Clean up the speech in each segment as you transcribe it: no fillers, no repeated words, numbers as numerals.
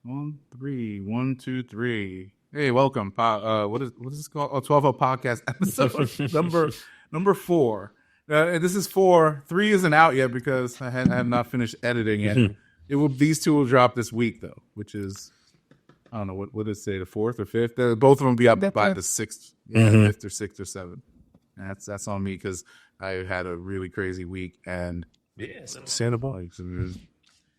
1, 3, 1, 2, 3. Hey, welcome. What is this called? Oh, 12 podcast episode number 4. This is 4. 3 isn't out yet because I have not finished editing yet. These two will drop this week though, which is I don't know what did it say, the 4th or 5th. Both of them be up by the 6th, 5th or 6th or 7th. And that's on me because I had a really crazy week and it's understandable.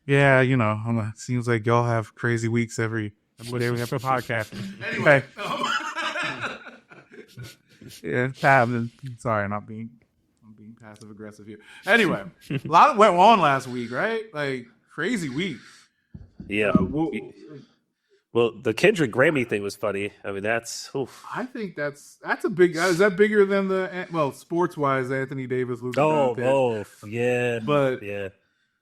Yeah, you know, it seems like y'all have crazy weeks every day we have a podcast. Anyway, yeah, Pat, sorry, I'm being passive aggressive here. Anyway, a lot went on last week, right? Like crazy week. Yeah. Well, the Kendrick Grammy thing was funny. I mean, that's. Oof. I think that's a big. Is that bigger than sports wise? Anthony Davis, Luka Dončić. Yeah, but yeah.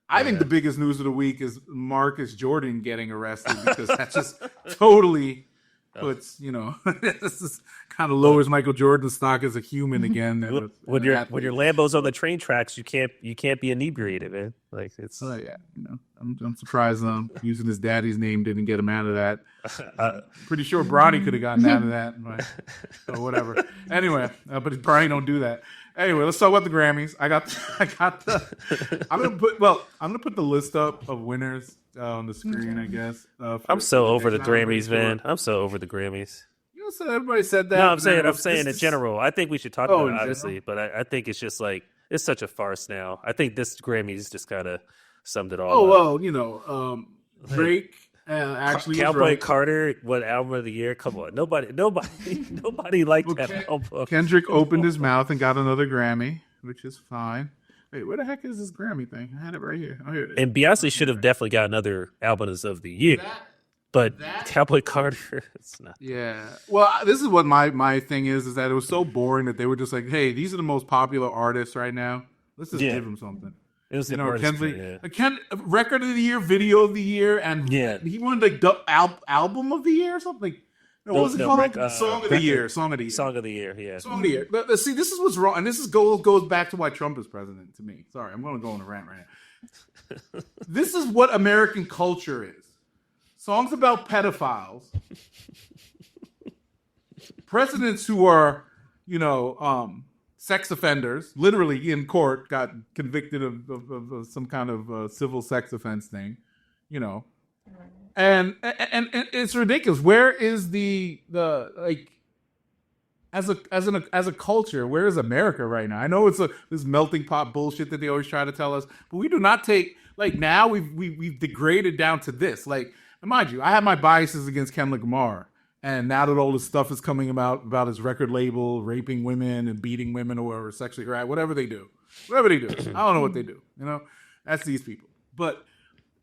I think the biggest news of the week is Marcus Jordan getting arrested because that just totally puts, this is kind of lowers Michael Jordan's stock as a human again. When your Lambo's on the train tracks, you can't be inebriated, man. Like it's. I'm surprised using his daddy's name didn't get him out of that. Pretty sure Bronny could have gotten out of that, or whatever. Anyway, but Bronny don't do that. Anyway, let's talk about the Grammys. I'm gonna put the list up of winners on the screen. I guess. I'm so over the Grammys, man. I'm so over the Grammys. So everybody said that. No, I'm saying in general. I think we should talk about it, obviously, but I think it's just like it's such a farce now. I think this Grammys just kind of summed it all up. Drake actually Cowboy Carter won album of the year. Come on, nobody liked that album. Kendrick opened his mouth and got another Grammy, which is fine. Wait, where the heck is this Grammy thing? I had it right here. Oh, here it is. And Beyonce should have definitely got another album of the year. But Cowboy Carter, it's not. Yeah. Well, this is what my thing is that it was so boring that they were just like, hey, these are the most popular artists right now. Let's just give them something. It was record of the year, video of the year, and he won like the album of the year or something. What was it called? Song of the year. Song of the year. Yeah. Song of the year. But see, this is what's wrong, and this goes back to why Trump is president. To me, sorry, I'm going to go on a rant right now. This is what American culture is: songs about pedophiles, presidents who are, sex offenders, literally in court, got convicted of some kind of civil sex offense thing, and it's ridiculous. Where is the like as a culture? Where is America right now? I know it's this melting pot bullshit that they always try to tell us, but we do not take now we've degraded down to this. Like, mind you, I have my biases against Kendrick Lamar. And now that all this stuff is coming about his record label, raping women and beating women or sexually harassing, whatever they do. I don't know what they do. That's these people. But,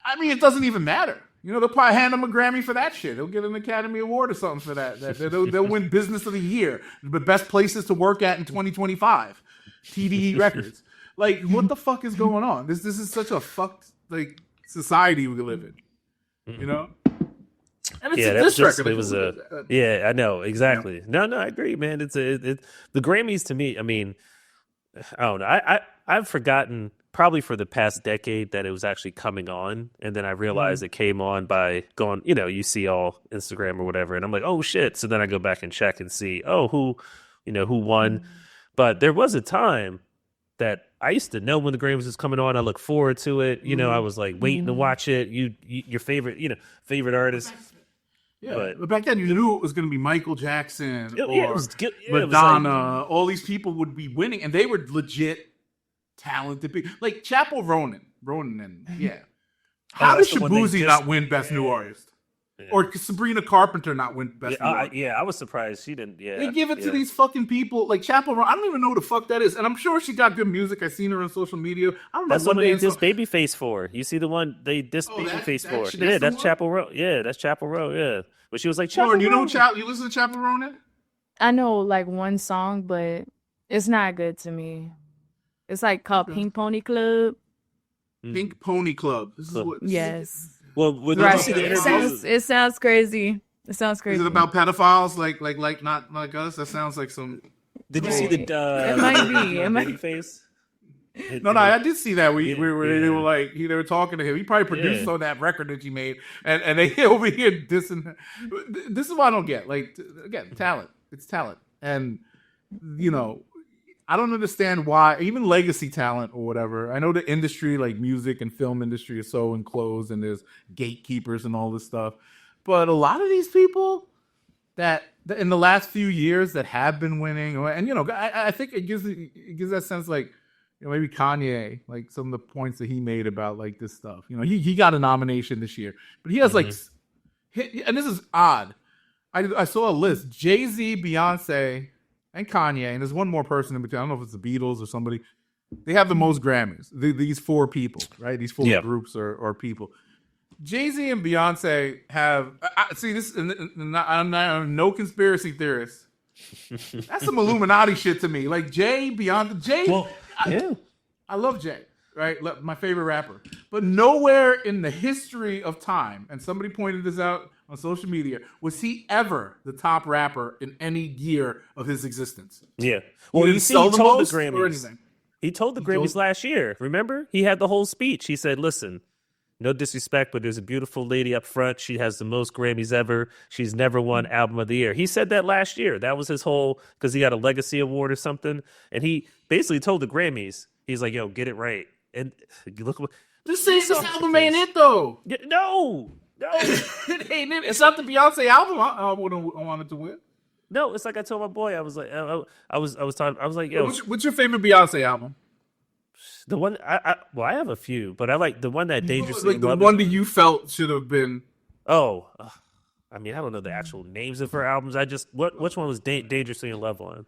I mean, it doesn't even matter. They'll probably hand him a Grammy for that shit. They'll get an Academy Award or something for that. They'll win Business of the Year. The best places to work at in 2025. TDE Records. Like, what the fuck is going on? This is such a fucked, society we live in. And it's I know exactly. No, I agree, man. The Grammys to me. I mean, I don't know. I've forgotten probably for the past decade that it was actually coming on, and then I realized it came on by going. You see all Instagram or whatever, and I'm like, oh shit. So then I go back and check and see, who won. But there was a time that I used to know when the Grammys was coming on. I look forward to it. I was like waiting to watch it. Your favorite, favorite artist. Yeah, but back then you knew it was going to be Michael Jackson or Madonna. All these people would be winning, and they were legit talented people. Like Chappell Ronan, How did Shabuzi not win Best New Artist? Yeah. Or Sabrina Carpenter not win Best New Artist? I was surprised she didn't. Yeah, they give it to these fucking people like Chappell Ronan. I don't even know who the fuck that is, and I'm sure she got good music. I've seen her on social media. I don't know. That's what they diss Babyface for. You see the one they diss Babyface for? Yeah, that's Chappell Ronan. Yeah, that's Chappell Ronan. Yeah, but she was like, Chappell Ronan. You listen to Chappell Ronan? I know like one song, but it's not good to me. It's like called Pink Pony Club. Pink Pony Club. This is what. Yes. Well, did you see the interview? It sounds crazy. It sounds crazy. Is it about pedophiles like not like us? That sounds like some. Did you see the it might be. Babyface? No, I did see that. They were like, they were talking to him. He probably produced on that record that you made, and they over here dissing. This is what I don't get. Like, again, talent. It's talent, and I don't understand why even legacy talent or whatever. I know the industry, like music and film industry, is so enclosed, and there's gatekeepers and all this stuff. But a lot of these people that in the last few years that have been winning, and I think it gives that sense like. Maybe Kanye, like some of the points that he made about like this stuff. He got a nomination this year, but he has like, and this is odd. I saw a list: Jay-Z, Beyonce, and Kanye, and there's one more person in between. I don't know if it's the Beatles or somebody. They have the most Grammys. These four people, right? These four groups or people. Jay-Z and Beyonce have. See this. I'm no conspiracy theorist. That's some Illuminati shit to me. Like Jay. Well, I love Jay, right? My favorite rapper. But nowhere in the history of time, and somebody pointed this out on social media, was he ever the top rapper in any year of his existence. Yeah. Well, he told the Grammys. He told the Grammys last year. Remember? He had the whole speech. He said, listen, no disrespect, but there's a beautiful lady up front. She has the most Grammys ever. She's never won Album of the Year. He said that last year. That was his whole, because he got a legacy award or something. And he basically told the Grammys, he's like, yo, get it right. And look what. This album ain't it, though. No. It ain't it. It's not the Beyonce album I wanted to win. No, it's like I told my boy, I was like, I was talking, I was like, yo. What's your favorite Beyonce album? The one I have a few, but I like the one that Dangerously like the one that you felt should have been. Oh, I mean, I don't know the actual names of her albums. Which one was Dangerously in Love on?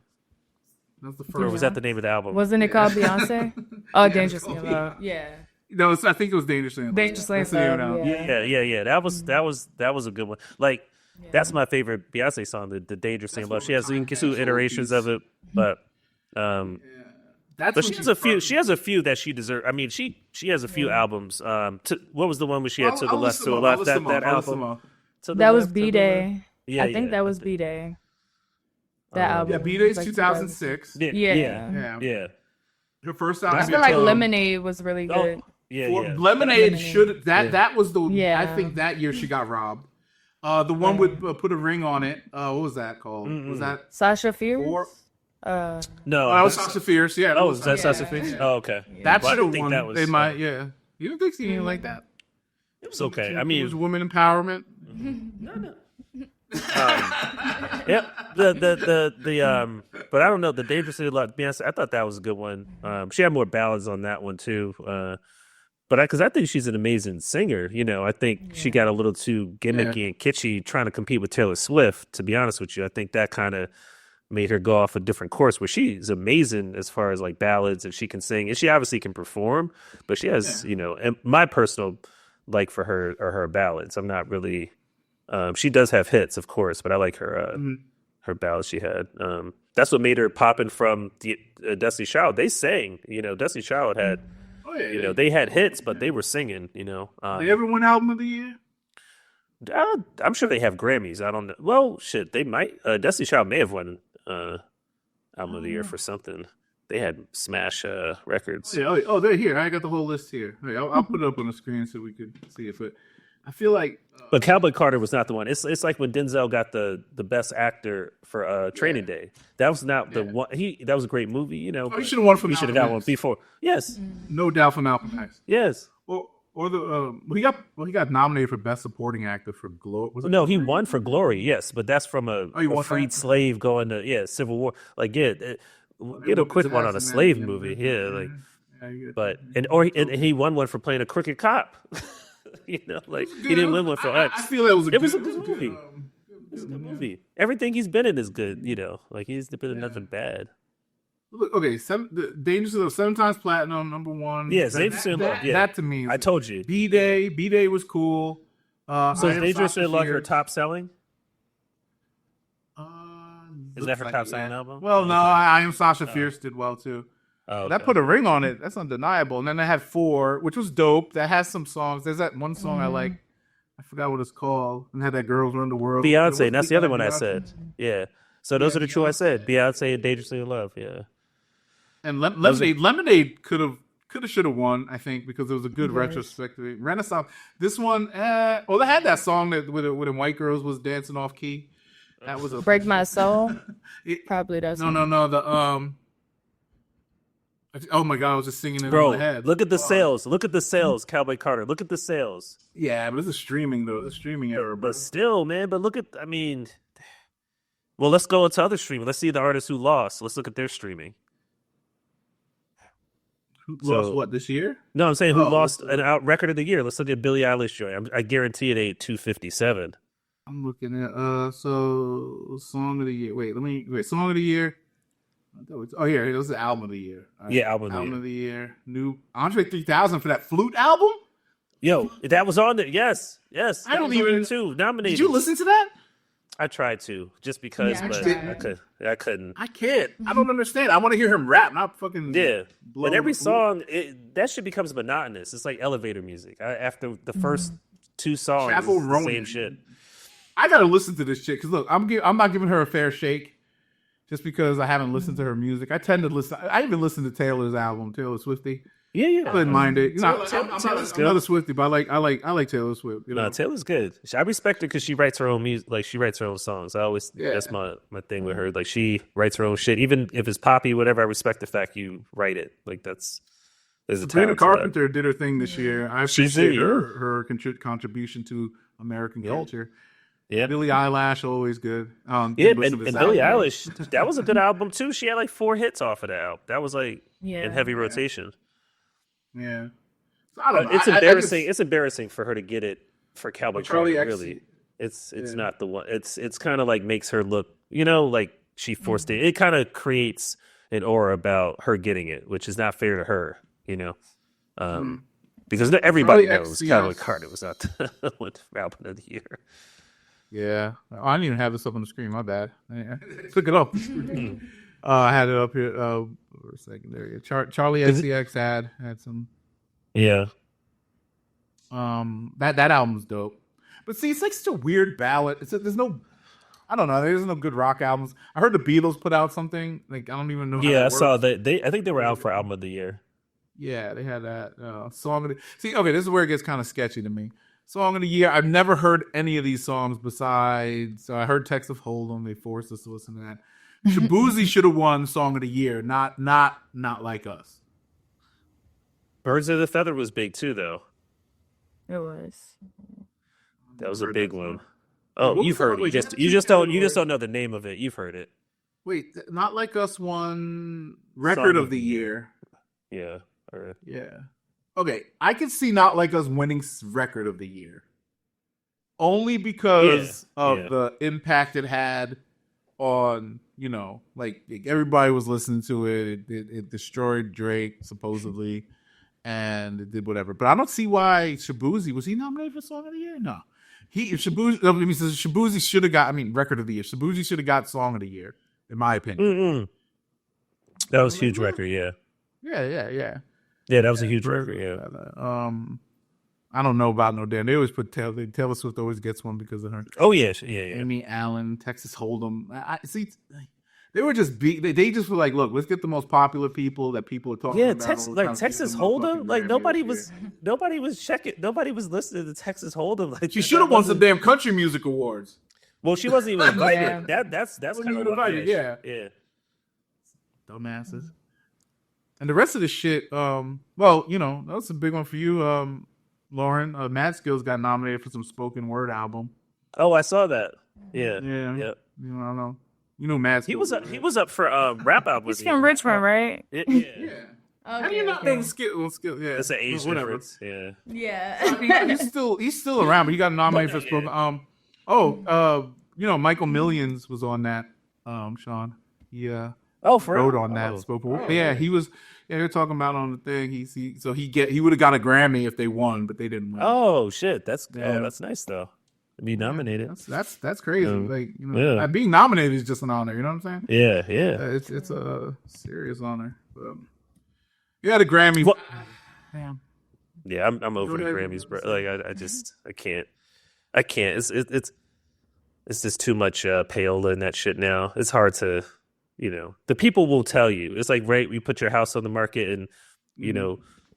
That's the first. Or was that the name of the album? Wasn't it called Beyonce? Oh, Dangerously in Love. Yeah. No, I think it was Dangerously in Love. Dangerously in Love. Yeah. That was a good one. Like that's my favorite Beyonce song, the Dangerously in Love. She has two iterations of it, but but she has a few. She has a few that she deserves. I mean, she has a few albums. What was the one where she had to the left, to the left? That album. That was B-Day. Yeah, I think that was B-Day. That album. Yeah, B-Day's 2006. Yeah. Her first album. I feel like Lemonade was really good. Lemonade should that was the. I think that year she got robbed. The one with Put a Ring on It. What was that called? Was that Sasha Fierce? No, that was Sasha Fierce. Yeah. Was that Sasha Fierce? Oh, okay. That should have won. They might. Yeah. You don't think she didn't like that? It was okay. I mean, it was women empowerment. No. But I don't know, the Dangerously in Love. Beyonce, I thought that was a good one. She had more ballads on that one too. But because I think she's an amazing singer. I think she got a little too gimmicky and kitschy trying to compete with Taylor Swift. To be honest with you, I think that kind of made her go off a different course. Where she's amazing as far as like ballads, and she can sing, and she obviously can perform. But she has, and my personal like for her are her ballads. I'm not really. She does have hits, of course, but I like her her ballads she had. That's what made her popping from the Destiny's Child. They sang, Destiny's Child had, they had hits, but they were singing, they ever won Album of the Year? I'm sure they have Grammys. I don't know. Well, shit, they might. Destiny's Child may have won Album of the Year for something. They had smash records. Yeah, they're here. I got the whole list here. I'll put it up on the screen so we could see it. But I feel like, but Cowboy Carter was not the one. It's like when Denzel got the best actor for Training Day. That was not the one. That was a great movie. He should have won from. He should have got one before. Yes, no doubt from Malcolm X. Yes. Or he got nominated for Best Supporting Actor for Glory. No, he won for Glory. Yes, but that's from a freed slave going to Civil War. Like get a quick one on a slave movie. He won one for playing a crooked cop. He didn't win one for X. I feel that was a good movie. It's a good movie. Everything he's been in is good. He's been in nothing bad. Okay, Dangerously in Love, 7 times platinum, number 1. Yes, Dangerously in Love. That to me, I told you. B-Day was cool. So is Dangerously in Love her top selling? Is that her top selling album? Well, no, I Am Sasha Fierce did well too. Oh, okay. That Put a Ring on It. That's undeniable. And then they had 4, which was dope. That has some songs. There's that one song I like. I forgot what it's called. And had that Girls Run the World. Beyonce. And that's the other one I said. Yeah. So those are the two I said. Beyonce and Dangerously in Love. Yeah. And Lemonade could have should have won, I think, because it was a good retrospective. Renaissance. This one, well, they had that song that with the white girls was dancing off key. That was a Break My Soul. Probably does. No. The oh my god, I was just singing it in my head. Look at the sales. Look at the sales, Cowboy Carter. Look at the sales. Yeah, but this is streaming though. The streaming era. But still, man. But look at. I mean, well, let's go into other streaming. Let's see the artists who lost. Let's look at their streaming. Who lost what this year? No, I'm saying who lost an out record of the year. Let's look at Billie Eilish joint. I guarantee it ain't 257. I'm looking at so song of the year. Wait, song of the year. Oh yeah, it was the album of the year. Right. Yeah, album of the year. New Andre 3000 for that flute album. Yo, that was on there. Yes. I don't even too nominated. Did you listen to that? I tried to just because, but I couldn't. I can't. I don't understand. I want to hear him rap, not fucking. Yeah, but every song that shit becomes monotonous. It's like elevator music. After the first two songs, it's the same shit. I gotta listen to this shit because look, I'm not giving her a fair shake. Just because I haven't listened to her music, I tend to listen. I even listened to Taylor's album, Taylor Swiftie. Yeah. I didn't mind it. I'm not a Swiftie, but I like Taylor Swift. No, Taylor's good. I respect her because she writes her own music. Like she writes her own songs. That's my thing with her. Like she writes her own shit, even if it's poppy, whatever. I respect the fact you write it. Like there's a Sabrina Carpenter did her thing this year. I appreciate her contribution to American culture. Yeah, Billie Eilish always good. And Billie Eilish, that was a good album too. She had like 4 hits off of that album. That was like in heavy rotation. Yeah, so I don't know. It's embarrassing. It's embarrassing for her to get it for Cowboy Carter. Really, it's not the one. It's kind of like makes her look, like she forced it. It kind of creates an aura about her getting it, which is not fair to her. Because everybody knows Cowboy Carter was not the album of the year. Yeah, I didn't even have this up on the screen. My bad. I took it up. I had it up here for a second there. Charlie XCX had some. Yeah. That album's dope. But see, it's like such a weird ballad. There's no, I don't know. There's no good rock albums. I heard the Beatles put out something. Like I don't even know. Yeah, I saw that. I think they were out for album of the year. Yeah, they had that song of the. See, okay, this is where it gets kind of sketchy to me. Song of the year. I've never heard any of these songs besides. I heard Texas Hold'em. They forced us to listen to that. Shabuzi should have won Song of the Year. Not Like Us. Birds of the Feather was big too, though. It was. That was a big one. Oh, you've heard it. You just don't know the name of it. You've heard it. Wait, Not Like Us won Record of the Year. Yeah. All right. Yeah. Okay, I can see Not Like Us winning Record of the Year. Only because of the impact it had on, like everybody was listening to it. It destroyed Drake, supposedly, and it did whatever. But I don't see why Shabuzi, was he nominated for Song of the Year? No. Shabuzi should have got, Record of the Year. Shabuzi should have got Song of the Year, in my opinion. Mm-mm. That was a huge record, yeah. Yeah. Yeah, that was a huge record. Yeah. I don't know about no damn. They always put Taylor Swift always gets one because of her. Oh yeah. Amy Allen, Texas Hold'em. I see. They were just They just were like, look, let's get the most popular people that people are talking about. Yeah, Texas Hold'em. Like nobody was checking. Nobody was listening to Texas Hold'em. Like she should have won some damn country music awards. Well, she wasn't even invited. That's kind of invited. Yeah. Dumbasses. And the rest of the shit, that was a big one for you, Lauren. Mad Skills got nominated for some spoken word album. Oh, I saw that. Yeah. I don't know. Mad Skills. He was up for rap album. He's from Richmond, right? Yeah. Okay, how do you not think Skill? Yeah, that's an age difference. Yeah. He's still around, but he got nominated for spoken. Michael Millions was on that. Sean. Yeah. Oh, for wrote on that spoken word. Yeah, he was. Yeah, they're talking about on the thing. He would have got a Grammy if they won, but they didn't win. Oh shit, that's nice though. To be nominated. That's crazy. Being nominated is just an honor. You know what I'm saying? Yeah. It's a serious honor. The Grammy. Well, yeah, I'm over the Grammys, bro. Like I can't. It's just too much payola in that shit now. It's hard to the people will tell you. It's like, right, you put your house on the market and,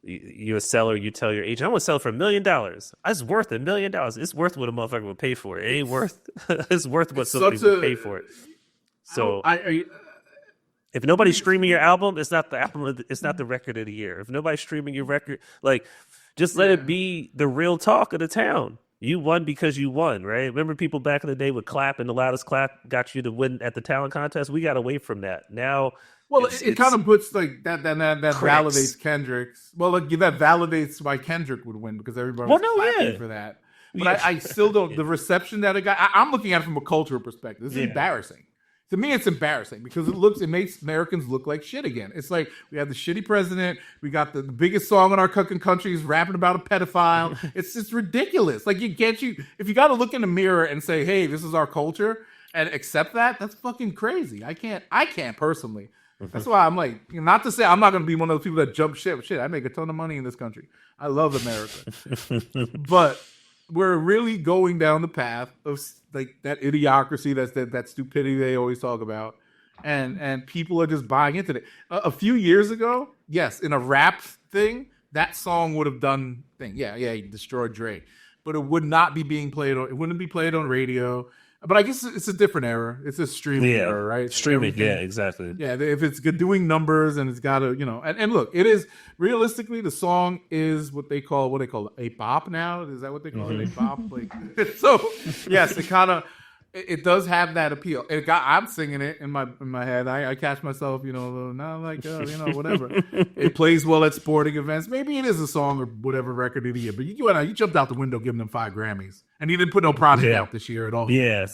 you're a seller, you tell your agent, I want to sell it for $1 million. It's worth $1 million. It's worth what a motherfucker would pay for it. It ain't worth, it's worth what somebody would pay for it. So if nobody's streaming your album, it's not the album, it's not the record of the year. If nobody's streaming your record, like, just let it be the real talk of the town. You won because you won, right? Remember people back in the day would clap and the loudest clap got you to win at the talent contest? We got away from that. Now, well, it kind of puts like that validates Kendrick's. Well, that validates why Kendrick would win because everybody was clapping for that. But I still don't. The reception that it got. I'm looking at it from a cultural perspective. This is embarrassing. To me, it's embarrassing because it makes Americans look like shit again. It's like we have the shitty president. We got the biggest song in our fucking country is rapping about a pedophile. It's just ridiculous. Like if you got to look in the mirror and say, "Hey, this is our culture," and accept that, that's fucking crazy. I can't personally. That's why I'm like, not to say I'm not going to be one of those people that jump shit. Shit, I make a ton of money in this country. I love America, but we're really going down the path of like that idiocracy, that stupidity they always talk about, and people are just buying into it. A few years ago, yes, in a rap thing, that song would have done thing. Yeah, he destroyed Drake, but it would not be being played. It wouldn't be played on radio. But I guess it's a different era. It's a streaming era, right? Streaming, exactly. Yeah, if it's doing numbers and it's got to, and look, it is realistically the song is what they call a bop now. Is that what they call it? A bop? Like, so yes, it does have that appeal. I'm singing it in my head. I catch myself, not like whatever. It plays well at sporting events. Maybe it is a song or whatever record of the year. But you jumped out the window giving them 5 Grammys. And he didn't put no project out this year at all. Yeah.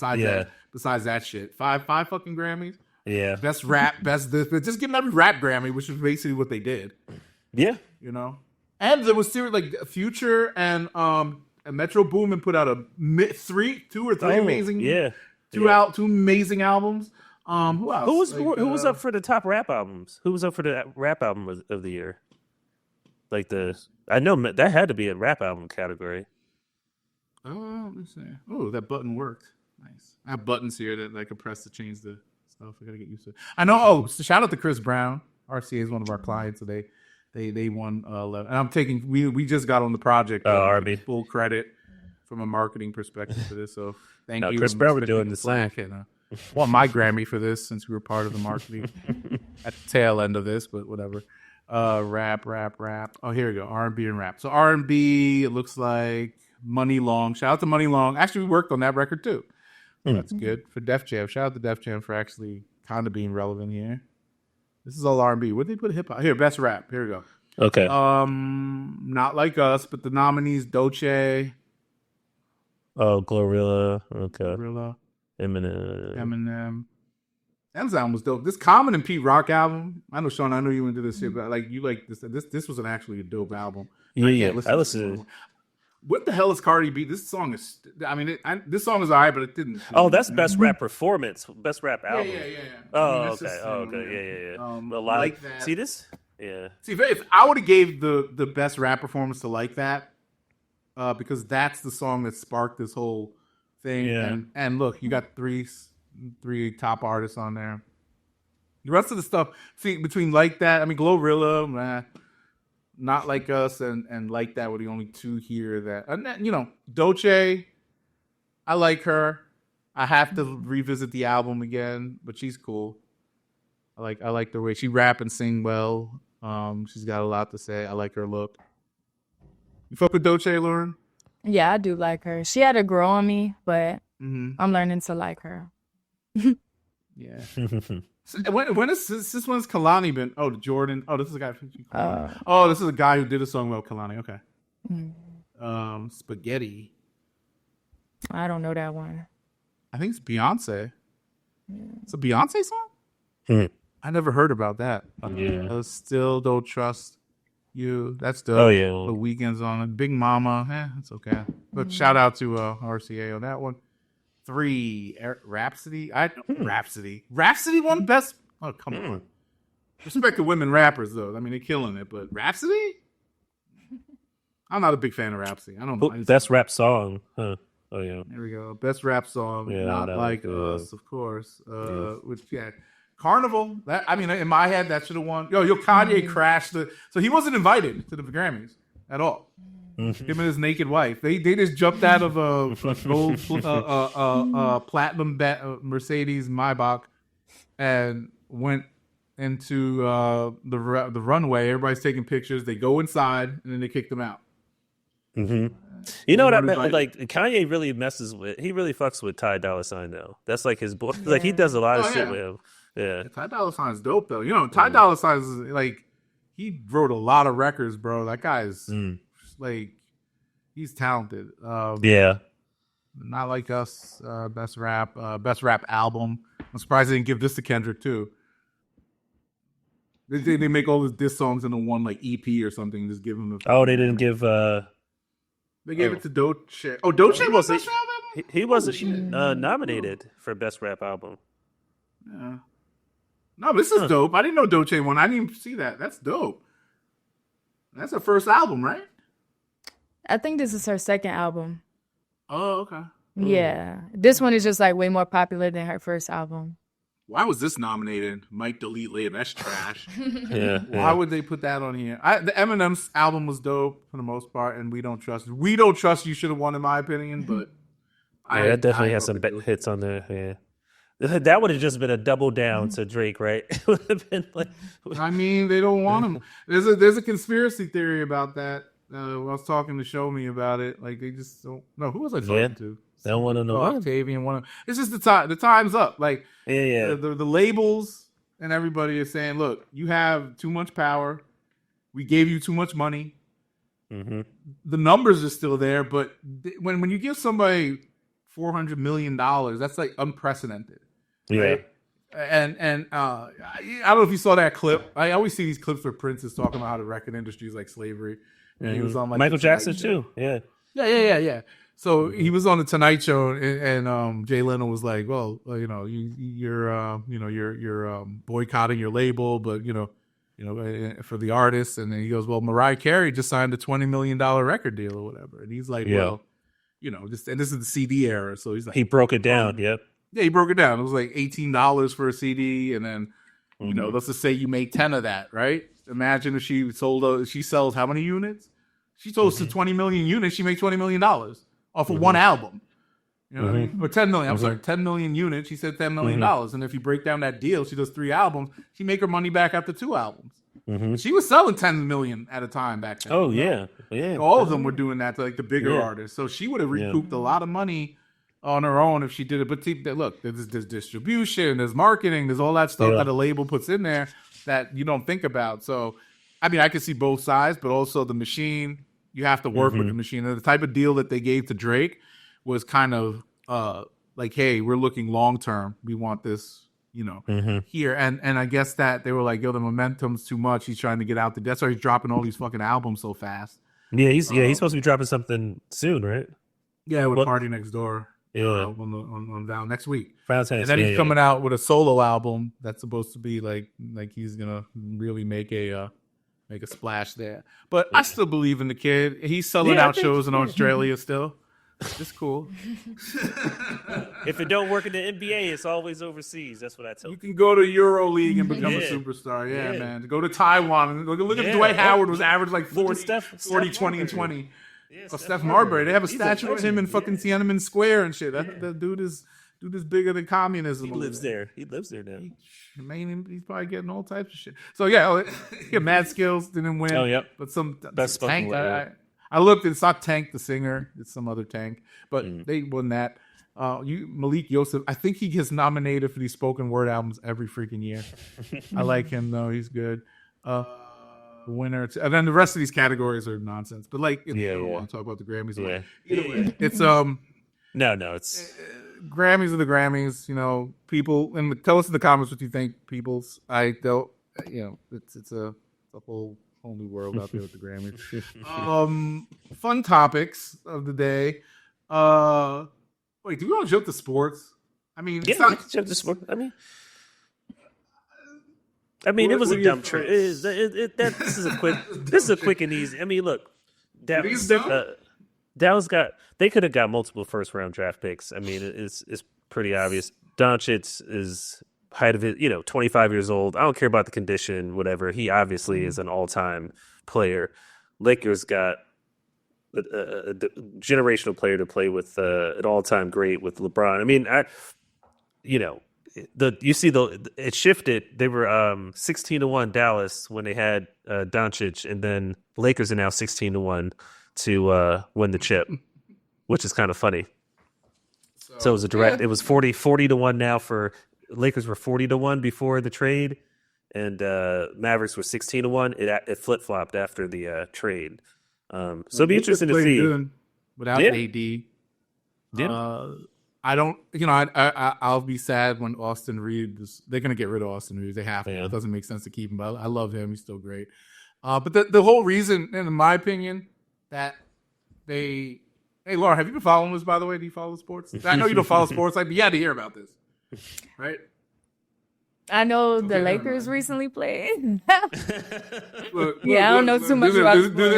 Besides that shit. 5 fucking Grammys. Yeah. Best rap, best this. But just give them every rap Grammy, which is basically what they did. Yeah. And there was serious like Future and Metro Boomin put out two or three amazing two amazing albums. Who else? Who was up for the top rap albums? Who was up for the rap album of the year? Like I know that had to be a rap album category. Oh, let me see. Oh, that button worked. Nice. I have buttons here that I can press to change the stuff. I gotta get used to it. I know. Oh, so shout out to Chris Brown. RCA is one of our clients today. They won 11. And I'm taking. We just got on the project. R&B. Full credit from a marketing perspective for this. So thank you. Chris Brown, we're doing the slack. Want my Grammy for this since we were part of the marketing at the tail end of this, but whatever. Rap. Oh, here we go. R&B and rap. So R&B, it looks like Money Long. Shout out to Money Long. Actually, we worked on that record too. That's good for Def Jam. Shout out to Def Jam for actually kind of being relevant here. This is all R&B. What did they put hip hop? Here, best rap. Here we go. Okay. Not Like Us, but the nominees: Doce. Oh, Glorilla. Okay. Glorilla. Eminem. That album was dope. This Common and Pete Rock album. I know, Sean. I know you into this shit, but like you like this. This was actually a dope album. Yeah. I listened. What the hell is Cardi B? This song is. I mean, this song is alright, but it didn't. Oh, that's best rap performance, best rap album. Yeah. Oh, okay. Yeah. A lot like of, that. see this? Yeah. See, if I would have gave the best rap performance to Like That, because that's the song that sparked this whole thing. Yeah. And look, you got three top artists on there. The rest of the stuff, see, between Like That, I mean, Glorilla, Not Like Us, and Like That were the only two here that, and then, Doce, I like her. I have to revisit the album again, but she's cool. I like the way she rap and sing well. She's got a lot to say. I like her look. You fuck with Doce, Lauren? Yeah, I do like her. She had to grow on me, but I'm learning to like her. Yeah. So when is this one's Kalani been? Oh, Jordan. Oh, this is a guy. This is a guy who did a song about Kalani. Okay. Spaghetti. I don't know that one. I think it's Beyonce. It's a Beyonce song? I never heard about that. Yeah. Still don't trust you. That's dope. Oh, yeah. The Weeknd's on it. Big Mama. It's okay. But shout out to RCA on that one. 3, Rhapsody. Rhapsody won best. Oh, come on. Respect to women rappers, though. I mean, they're killing it. But Rhapsody? I'm not a big fan of Rhapsody. I don't know. Best rap song. Huh. Oh, yeah. There we go. Best rap song. Yeah, Not Like Us, of course. Which, Carnival. That I mean, in my head, that should have won. Yo, Kanye crashed so he wasn't invited to the Grammys at all. Him and his naked wife. They just jumped out of a gold platinum Mercedes Maybach and went into the runway. Everybody's taking pictures. They go inside and then they kick them out. You know what I meant? Like Kanye really he really fucks with Ty Dolla $ign though. That's like his boy. Like he does a lot of shit with him. Yeah. Ty Dolla $ign's dope though. You know, Ty Dolla $ign is like he wrote a lot of records, bro. That guy's like he's talented. Yeah. Not Like Us, best rap album. I'm surprised they didn't give this to Kendrick too. They make all diss songs into one like EP or something. Just give him. They didn't give. They gave it to Doce. Oh, Doce was best rap album. He wasn't nominated for best rap album. Yeah. No, but this is dope. I didn't know Doce won. I didn't even see that. That's dope. That's her first album, right? I think this is her second album. Oh, okay. Yeah. This one is just like way more popular than her first album. Why was this nominated? Might delete later. That's trash. Yeah. Why would they put that on here? The Eminem's album was dope for the most part, and We Don't Trust. We Don't Trust You should have won, in my opinion, but that definitely has some hits on there. Yeah. That would have just been a double down to Drake, right? It would have been like. I mean, they don't want him. There's a conspiracy theory about that. I was talking to Show Me about it. Like they just don't. No, who was I talking to? They don't want to know. Octavian. It's just the time. The time's up. Like the labels and everybody is saying, look, you have too much power. We gave you too much money. Mm-hmm. The numbers are still there, but when you give somebody $400 million, that's like unprecedented. Yeah. Right? And I don't know if you saw that clip. I always see these clips where Prince is talking about how the record industry is like slavery. And he was on like Michael Jackson too. Yeah. Yeah. So he was on the Tonight Show, and Jay Leno was like, "Well, you're boycotting your label, but for the artists." And then he goes, "Well, Mariah Carey just signed a $20 million record deal or whatever." And he's like, "Well, and this is the CD era." So he's like, he broke it down. Yep. Yeah, he broke it down. It was like $18 for a CD, and then let's just say you make 10 of that, right? Imagine if she sells how many units? She sells to 20 million units. She makes $20 million off of one album. You know what I mean? Or 10 million. I'm sorry, 10 million units. She said $10 million. And if you break down that deal, she does 3 albums. She make her money back after 2 albums. She was selling 10 million at a time back then. Oh, yeah. Yeah. All of them were doing that to like the bigger artists. So she would have recouped a lot of money on her own if she did it. But look, there's distribution, there's marketing, there's all that stuff that a label puts in there that you don't think about. So, I mean, I can see both sides, but also the machine, you have to work with the machine. And the type of deal that they gave to Drake was kind of like, hey, we're looking long term. We want this, here. And I guess that they were like, yo, the momentum's too much. He's trying to get out there. That's why he's dropping all these fucking albums so fast. Yeah, he's supposed to be dropping something soon, right? Yeah, with Party Next Door. Yeah, on down next week. And then he's coming out with a solo album that's supposed to be like he's gonna really make a splash there. But I still believe in the kid. He's selling out shows in Australia still. It's cool. If it don't work in the NBA, it's always overseas. That's what I tell you. You can go to Euro League and become a superstar. Yeah, man. Go to Taiwan and look at Dwight Howard was average like 40, 20, and 20. Yeah, Steph Marbury. They have a statue of him in fucking Tiananmen Square and shit. That dude is bigger than communism. He lives there now. He's probably getting all types of shit. So yeah, he had mad skills, didn't win. Oh yep. But some best Tank. I looked. It's not Tank the singer. It's some other Tank. But they won that. Malik Yosef. I think he gets nominated for these spoken word albums every freaking year. I like him though. He's good. Winner, and then the rest of these categories are nonsense. But like, I don't want to talk about the Grammys. Yeah. Either way, it's it's Grammys are the Grammys. People, and tell us in the comments what you think. People's, it's a whole new world out there with the Grammys. Fun topics of the day. Wait, do we want to jump to sports? I mean, we can jump to sports. I mean, it was a dumb trade. This is a quick and easy. I mean, look, Dallas they could have got multiple first round draft picks. I mean, it's pretty obvious. Dončić is height of it, 25 years old. I don't care about the condition, whatever. He obviously is an all-time player. Lakers got a generational player to play with, an all-time great with LeBron. I mean, it shifted. They were 16-1 Dallas when they had Dončić, and then Lakers are now 16-1 to win the chip, which is kind of funny. So it was it was 40-1 now for Lakers were 40-1 before the trade, and Mavericks were 16-1. It flip-flopped after the trade. So it'll be interesting to see. Without AD. Yeah. I don't, I'll be sad when Austin Reeves, they're going to get rid of Austin Reeves. They have to. Yeah. It doesn't make sense to keep him, but I love him. He's still great. But the whole reason, in my opinion, that hey, Laura, have you been following this, by the way? Do you follow sports? I know you don't follow sports, but you had to hear about this, right? I know the Lakers recently played. Look, I don't know too much about sports. Do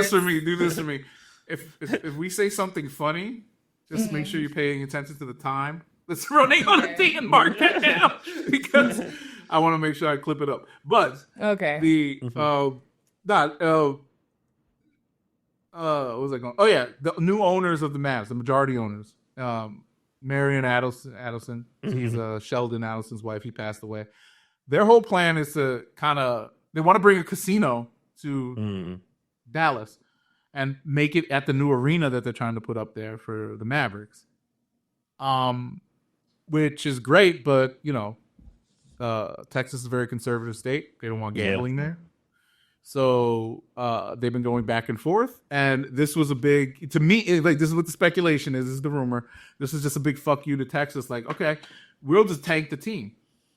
this for me. If we say something funny, just make sure you're paying attention to the time that's running on the thing and mark that down, because I want to make sure I clip it up. But what was I going? Oh yeah, the new owners of the Mavs, the majority owners, Marion Adelson. He's Sheldon Adelson's wife. He passed away. Their whole plan is to they want to bring a casino to Dallas and make it at the new arena that they're trying to put up there for the Mavericks. Which is great, but Texas is a very conservative state. They don't want gambling there. So they've been going back and forth, and this was a big, to me, like, this is what the speculation is. This is the rumor. This is just a big fuck you to Texas. Like, okay, we'll just tank the team.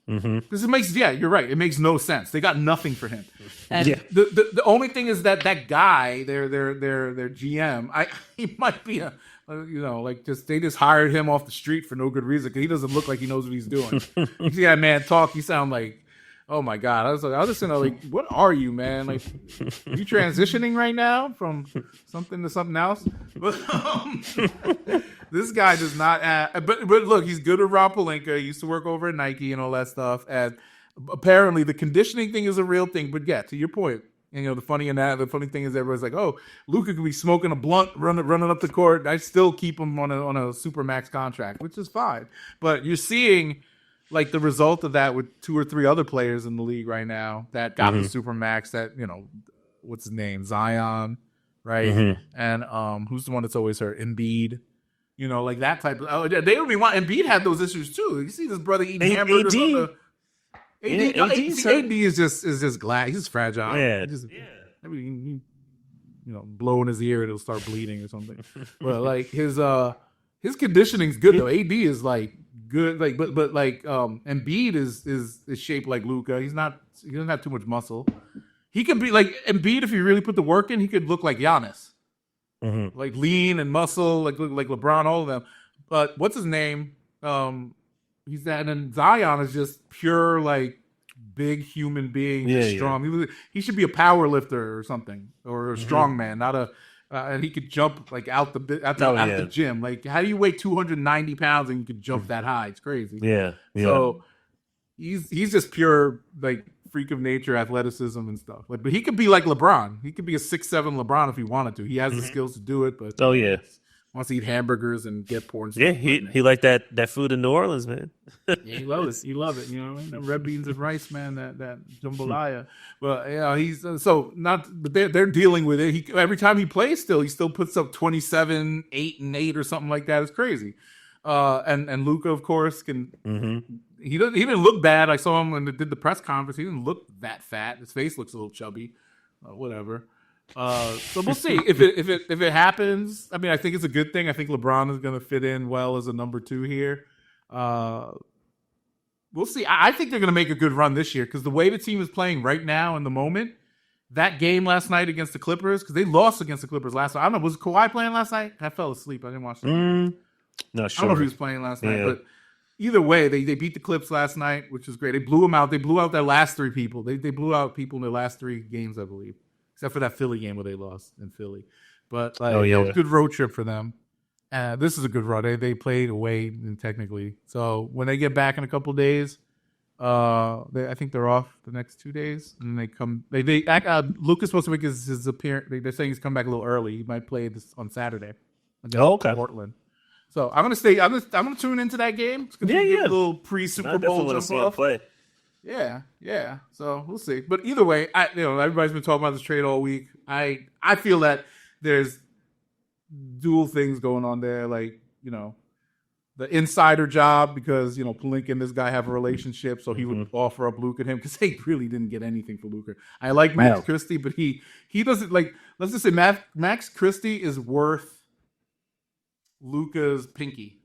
Because it makes, you're right. It makes no sense. They got nothing for him. And the only thing is that guy, their GM, he might be they just hired him off the street for no good reason, because he doesn't look like he knows what he's doing. You see that man talk, you sound like, oh my God. I was listening, like, what are you, man? Like, are you transitioning right now from something to something else? But this guy does not but look, he's good with Rob Pelinka. He used to work over at Nike and all that stuff. And apparently the conditioning thing is a real thing. But to your point, the funny thing is everyone's like, oh, Luka could be smoking a blunt, running up the court. I still keep him on a super max contract, which is fine. But you're seeing, like, the result of that with 2 or 3 other players in the league right now that got the super max. That what's his name, Zion, right? And who's the one that's always hurt? Embiid. Like that type of. They only want Embiid had those issues too. You see this brother eating hamburgers on the. AD is just glad. He's just fragile. Yeah. Blow in his ear, it'll start bleeding or something. But like his conditioning's good though. AD is like good, like but Embiid is shaped like Luka. He doesn't have too much muscle. He could be like Embiid if he really put the work in. He could look like Giannis, like lean and muscle, like LeBron, all of them. But what's his name? He's that, and Zion is just pure, like, big human being, strong. He should be a power lifter or something, or a strong man, not a. And he could jump like out the gym. Like, how do you weigh 290 pounds and you could jump that high? It's crazy. Yeah. So he's just pure, like, freak of nature, athleticism and stuff. Like, but he could be like LeBron. He could be a 6'7" LeBron if he wanted to. He has the skills to do it. But wants to eat hamburgers and get porn. Yeah, he liked that food in New Orleans, man. He loves it. You love it. You know what I mean? The red beans and rice, man. That jambalaya. Well, he's so not. But they're dealing with it. Every time he plays, he still puts up 27, 8 and 8 or something like that. It's crazy. And Luka, of course, can. He didn't look bad. I saw him when they did the press conference. He didn't look that fat. His face looks a little chubby. Whatever. So we'll see if it happens. I mean, I think it's a good thing. I think LeBron is going to fit in well as a number 2 here. We'll see. I think they're going to make a good run this year, because the way the team is playing right now in the moment, that game last night against the Clippers, because they lost against the Clippers last night. I don't know, was Kawhi playing last night? I fell asleep. I didn't watch that. Not sure. I don't know if he was playing last night, but either way, they beat the Clips last night, which was great. They blew them out. They blew out their last 3 people. They blew out people in their last 3 games, I believe. Except for that Philly game where they lost in Philly. But it was a good road trip for them. This is a good run. They played away technically. So when they get back in a couple of days, I think they're off the next 2 days, and they come. Luka's supposed to make his appearance. They're saying he's come back a little early. He might play this on Saturday. Okay. Portland. So I'm gonna stay. I'm gonna tune into that game. It's gonna be a little pre-Super Bowl jump off. Play. Yeah. So we'll see. But either way, everybody's been talking about this trade all week. I feel that there's dual things going on there, like the insider job, because Palinka and this guy have a relationship, so he would offer up Luka to him, because they really didn't get anything for Luka. I like Max Christie, but he doesn't, like, let's just say Max Christie is worth Luka's pinky.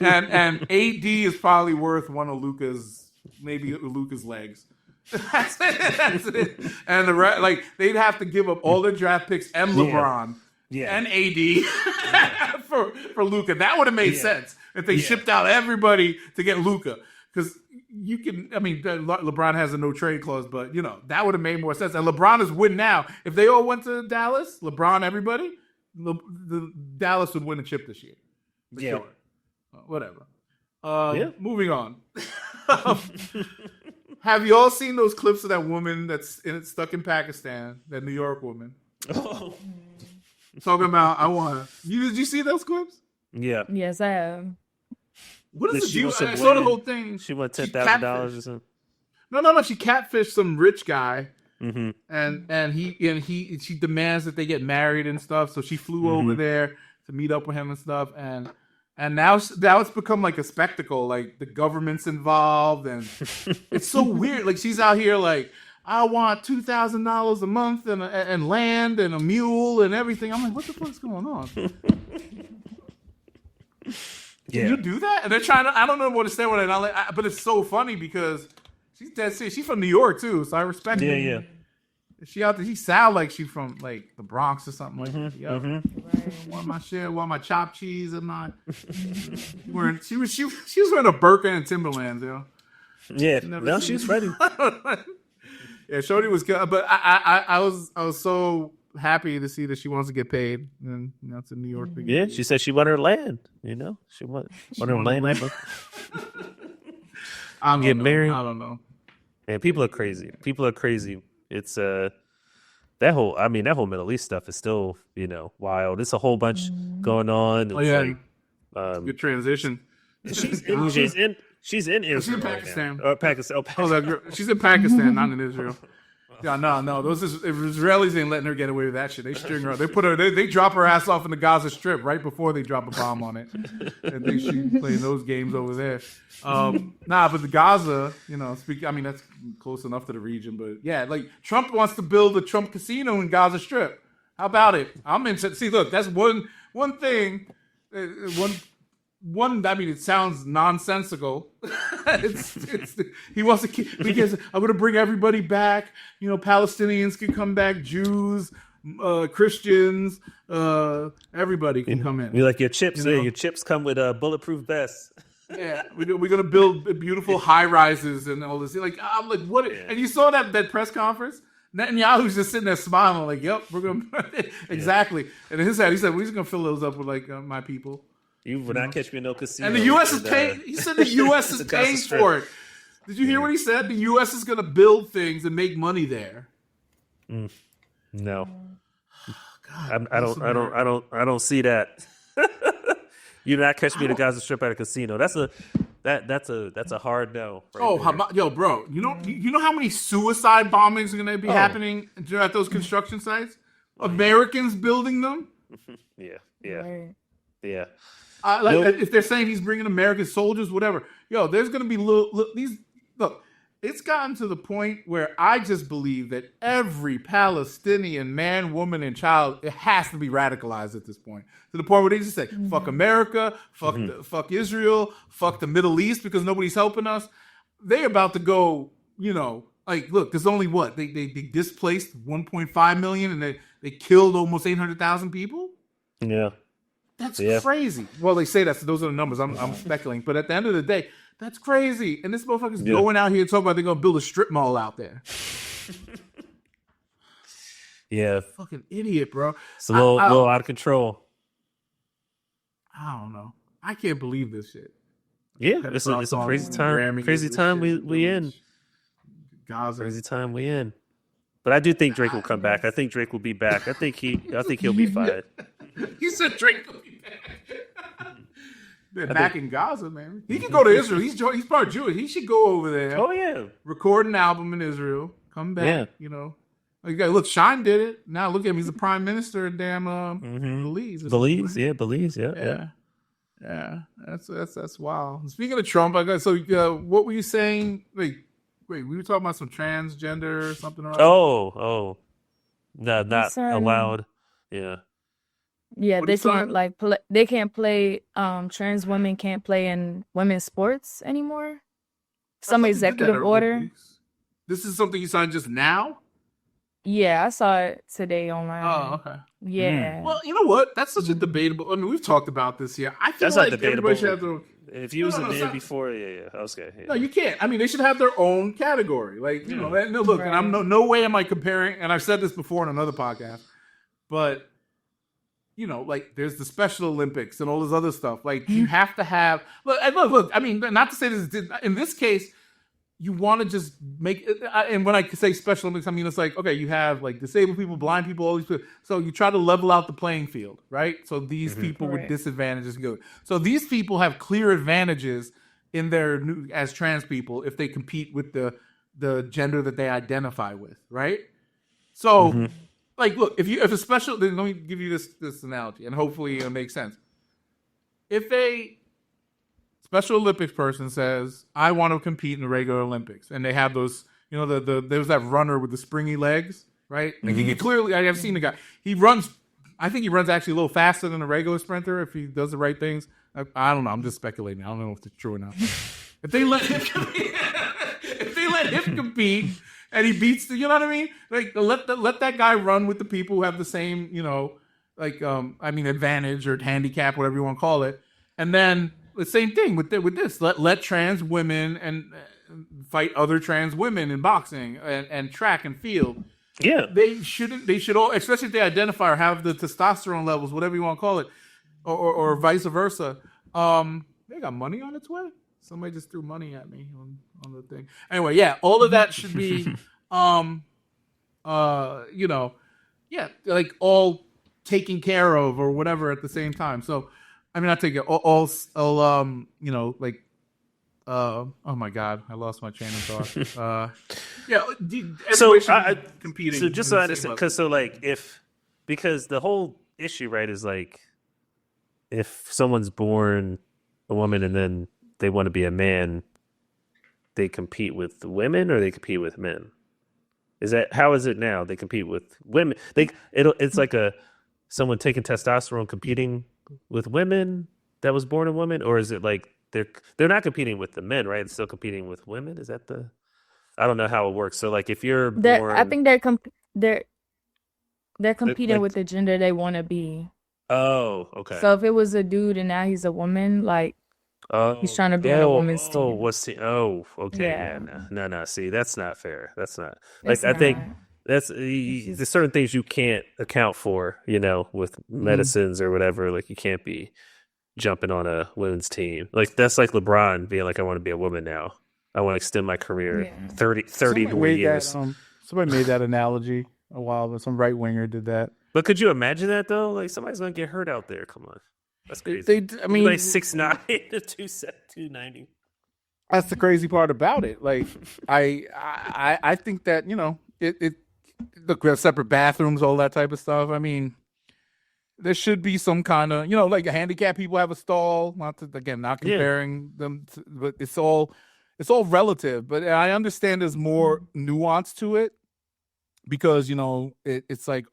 and AD is probably worth one of maybe Luka's legs. That's it. And they'd have to give up all their draft picks and LeBron and AD for Luka. That would have made sense if they shipped out everybody to get Luka. Because LeBron has a no trade clause, but that would have made more sense. And LeBron is winning now. If they all went to Dallas, LeBron, everybody, the Dallas would win a chip this year. For sure. Whatever. Moving on. Have you all seen those clips of that woman that's stuck in Pakistan, that New York woman? Talking about, did you see those clips? Yeah. Yes, I have. What is it? I saw the whole thing. She won $10,000 or something. No. She catfished some rich guy, mm-hmm. and she demands that they get married and stuff. So she flew over there to meet up with him and stuff, and now it's become like a spectacle. Like the government's involved, and it's so weird. Like she's out here like, I want $2,000 a month and land and a mule and everything. I'm like, what the fuck's going on? Can you do that? And they're trying to. I don't know what to say with it. But it's so funny because she's dead serious. She's from New York too, so I respect her. Yeah. She out there. She sound like she's from like the Bronx or something like that. Yep. Right. Want my shit? Want my chopped cheese? I'm not wearing. She was wearing a burqa and Timberlands, yo. Yeah. No, she's ready. Yeah, Shorty was good, but I was so happy to see that she wants to get paid, and it's a New York thing. Yeah, she said she wanted her land. She wanted her land. Get married. I don't know. And people are crazy. It's that whole Middle East stuff is still wild. It's a whole bunch going on. It's good transition. She's in Israel. She's in Pakistan. Right now. Pakistan. She's in Pakistan, not in Israel. Yeah, no. Those Israelis ain't letting her get away with that shit. They string her up. They drop her ass off in the Gaza Strip right before they drop a bomb on it. And she's playing those games over there. But the Gaza, that's close enough to the region. But yeah, like Trump wants to build a Trump casino in Gaza Strip. How about it? I'm interested. See, look, that's one thing. It sounds nonsensical. He wants to keep, because I'm going to bring everybody back. Palestinians can come back, Jews, Christians, everybody can come in. You like your chips? Your chips come with bulletproof vests. Yeah, we're going to build beautiful high rises and all this. Like, I'm like, what? Yeah. And you saw that press conference? Netanyahu's just sitting there smiling, like, "Yep, we're going to exactly." And in his head, he said, "We're just going to fill those up with like my people." You will not catch me in no casino. And the U.S. is paying. He said the U.S. is paying for it. Did you hear what he said? The U.S. is going to build things and make money there. No, God, I don't see that. You do not catch me in the Gaza Strip at a casino. That's a hard no. Yo, bro, you know how many suicide bombings are going to be happening at those construction sites? Americans building them. Yeah. Right. Yeah. If they're saying he's bringing American soldiers, whatever. Yo, there's going to be look, it's gotten to the point where I just believe that every Palestinian man, woman, and child, it has to be radicalized at this point. To the point where they just say, fuck America, fuck Israel, fuck the Middle East because nobody's helping us. They're about to go, look, there's only what? They displaced 1.5 million and they killed almost 800,000 people? Yeah. That's crazy. Well, they say that, so those are the numbers. I'm speculating. But at the end of the day, that's crazy. And this motherfucker's going out here and talking about they're going to build a strip mall out there. Yeah. Fucking idiot, bro. It's a little out of control. I don't know. I can't believe this shit. Yeah, Pet it's a Rock crazy on time. Grammy, Crazy this time shit, we in. Gaza. Crazy time we in. But I do think Drake will come back. I think Drake will be back. I think he'll be fine. He said Drake will be back. They're I back think- in Gaza, man. He can go to Israel. He's part Jewish. He should go over there. Oh yeah. Record an album in Israel. Come back. Yeah. You know. Like, look, Shine did it. Now look at him. He's the prime minister of damn Belize. Belize, yeah. Yeah. That's wild. Speaking of Trump, what were you saying? Wait, we were talking about some transgender or something. Or Oh, no, not Sorry. allowed. Yeah. Yeah, What they is that? can't like play, they can't play. Trans women can't play in women's sports anymore. Some I thought they did that executive at order. Olympics. This is something you signed just now? Yeah, I saw it today online. Oh, okay. Yeah. Well, you know what? That's such a debatable. I mean, we've talked about this here. I feel That's like not everybody debatable. should have their. If you was No, a it's man not- before, yeah. Okay. Yeah. No, you can't. I mean, they should have their own category. Like, you know, and look, and I'm Right. no way am I comparing, and I've said this before in another podcast, but you know, like there's the Special Olympics and all this other stuff. Like you have to have look. I mean, not to say this in this case, you want to just make. And when I say Special Olympics, I mean it's like okay, you have like disabled people, blind people, all these people. So you try to level out the playing field, right? So these people with Right. disadvantages go. So these people have clear advantages in their as trans people if they compete with the gender that they identify with, right? So. Like, look, if a special, let me give you this analogy, and hopefully it'll make sense. If a Special Olympics person says, "I want to compete in the regular Olympics," and they have those, you know, there was that runner with the springy legs, right? Like he can clearly, I've seen the guy. He runs. I think he runs actually a little faster than a regular sprinter if he does the right things. I don't know. I'm just speculating. I don't know if it's true or not. If they let him, compete. And he beats you know what I mean? Like let that guy run with the people who have the same, you know, like advantage or handicap, whatever you want to call it. And then the same thing with this. Let trans women and fight other trans women in boxing and track and field. Yeah. They should all, especially if they identify or have the testosterone levels, whatever you want to call it, or vice versa. They got money on its way. Somebody just threw money at me on the thing. Anyway, yeah, all of that should be, you know, yeah, like all taken care of or whatever at the same time. So, I mean, I take it all you know, like, oh my God, I lost my train of thought. Yeah, So everybody should be competing. So just in so the I same understand, level. because the whole issue, right, is like if someone's born a woman and then they want to be a man, they compete with women or they compete with men. How is it now? They compete with women. It's like someone taking testosterone competing with women that was born a woman, or is it like they're not competing with the men, right? It's still competing with women. Is that I don't know how it works. So like if you're born, I think they're competing like- with the gender they want to be. oh, okay. So if it was a dude and now he's a woman, like he's trying to be on a woman's team. Okay. Yeah. No. See, that's not fair. That's not It's I think not. there's certain things you can't account for, you know, with medicines or whatever. Like you can't be jumping on a women's team. Like that's like LeBron being like, I want to be a woman now. I want to extend my career Yeah. 30 more years. Somebody made that analogy a while ago. Some right winger did that. But could you imagine that though? Like somebody's gonna get hurt out there. Come on, that's crazy. I mean, like 6'9" to 290. that's the crazy part about it. Like, I think that you know it. Look, we have separate bathrooms, all that type of stuff. I mean, there should be some kind of, you know, like handicapped people have a stall. Not comparing them, but it's all relative. But I understand there's more nuance to it because you know it's like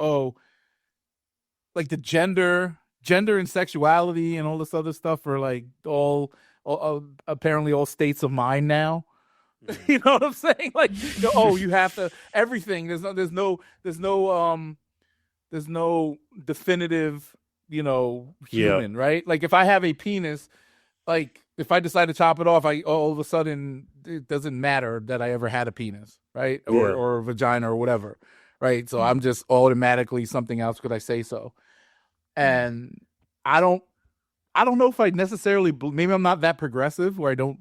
like the gender and sexuality and all this other stuff are like all apparently all states of mind now. You know what I'm saying? Like, you have to everything. There's no definitive, you know, human, right? Like if I have a penis, like if I decide to chop it off, all of a sudden it doesn't matter that I ever had a penis, right? Or a vagina or whatever, right? So I'm just automatically something else. Could I say so? And I I don't know if I necessarily, maybe I'm not that progressive where I don't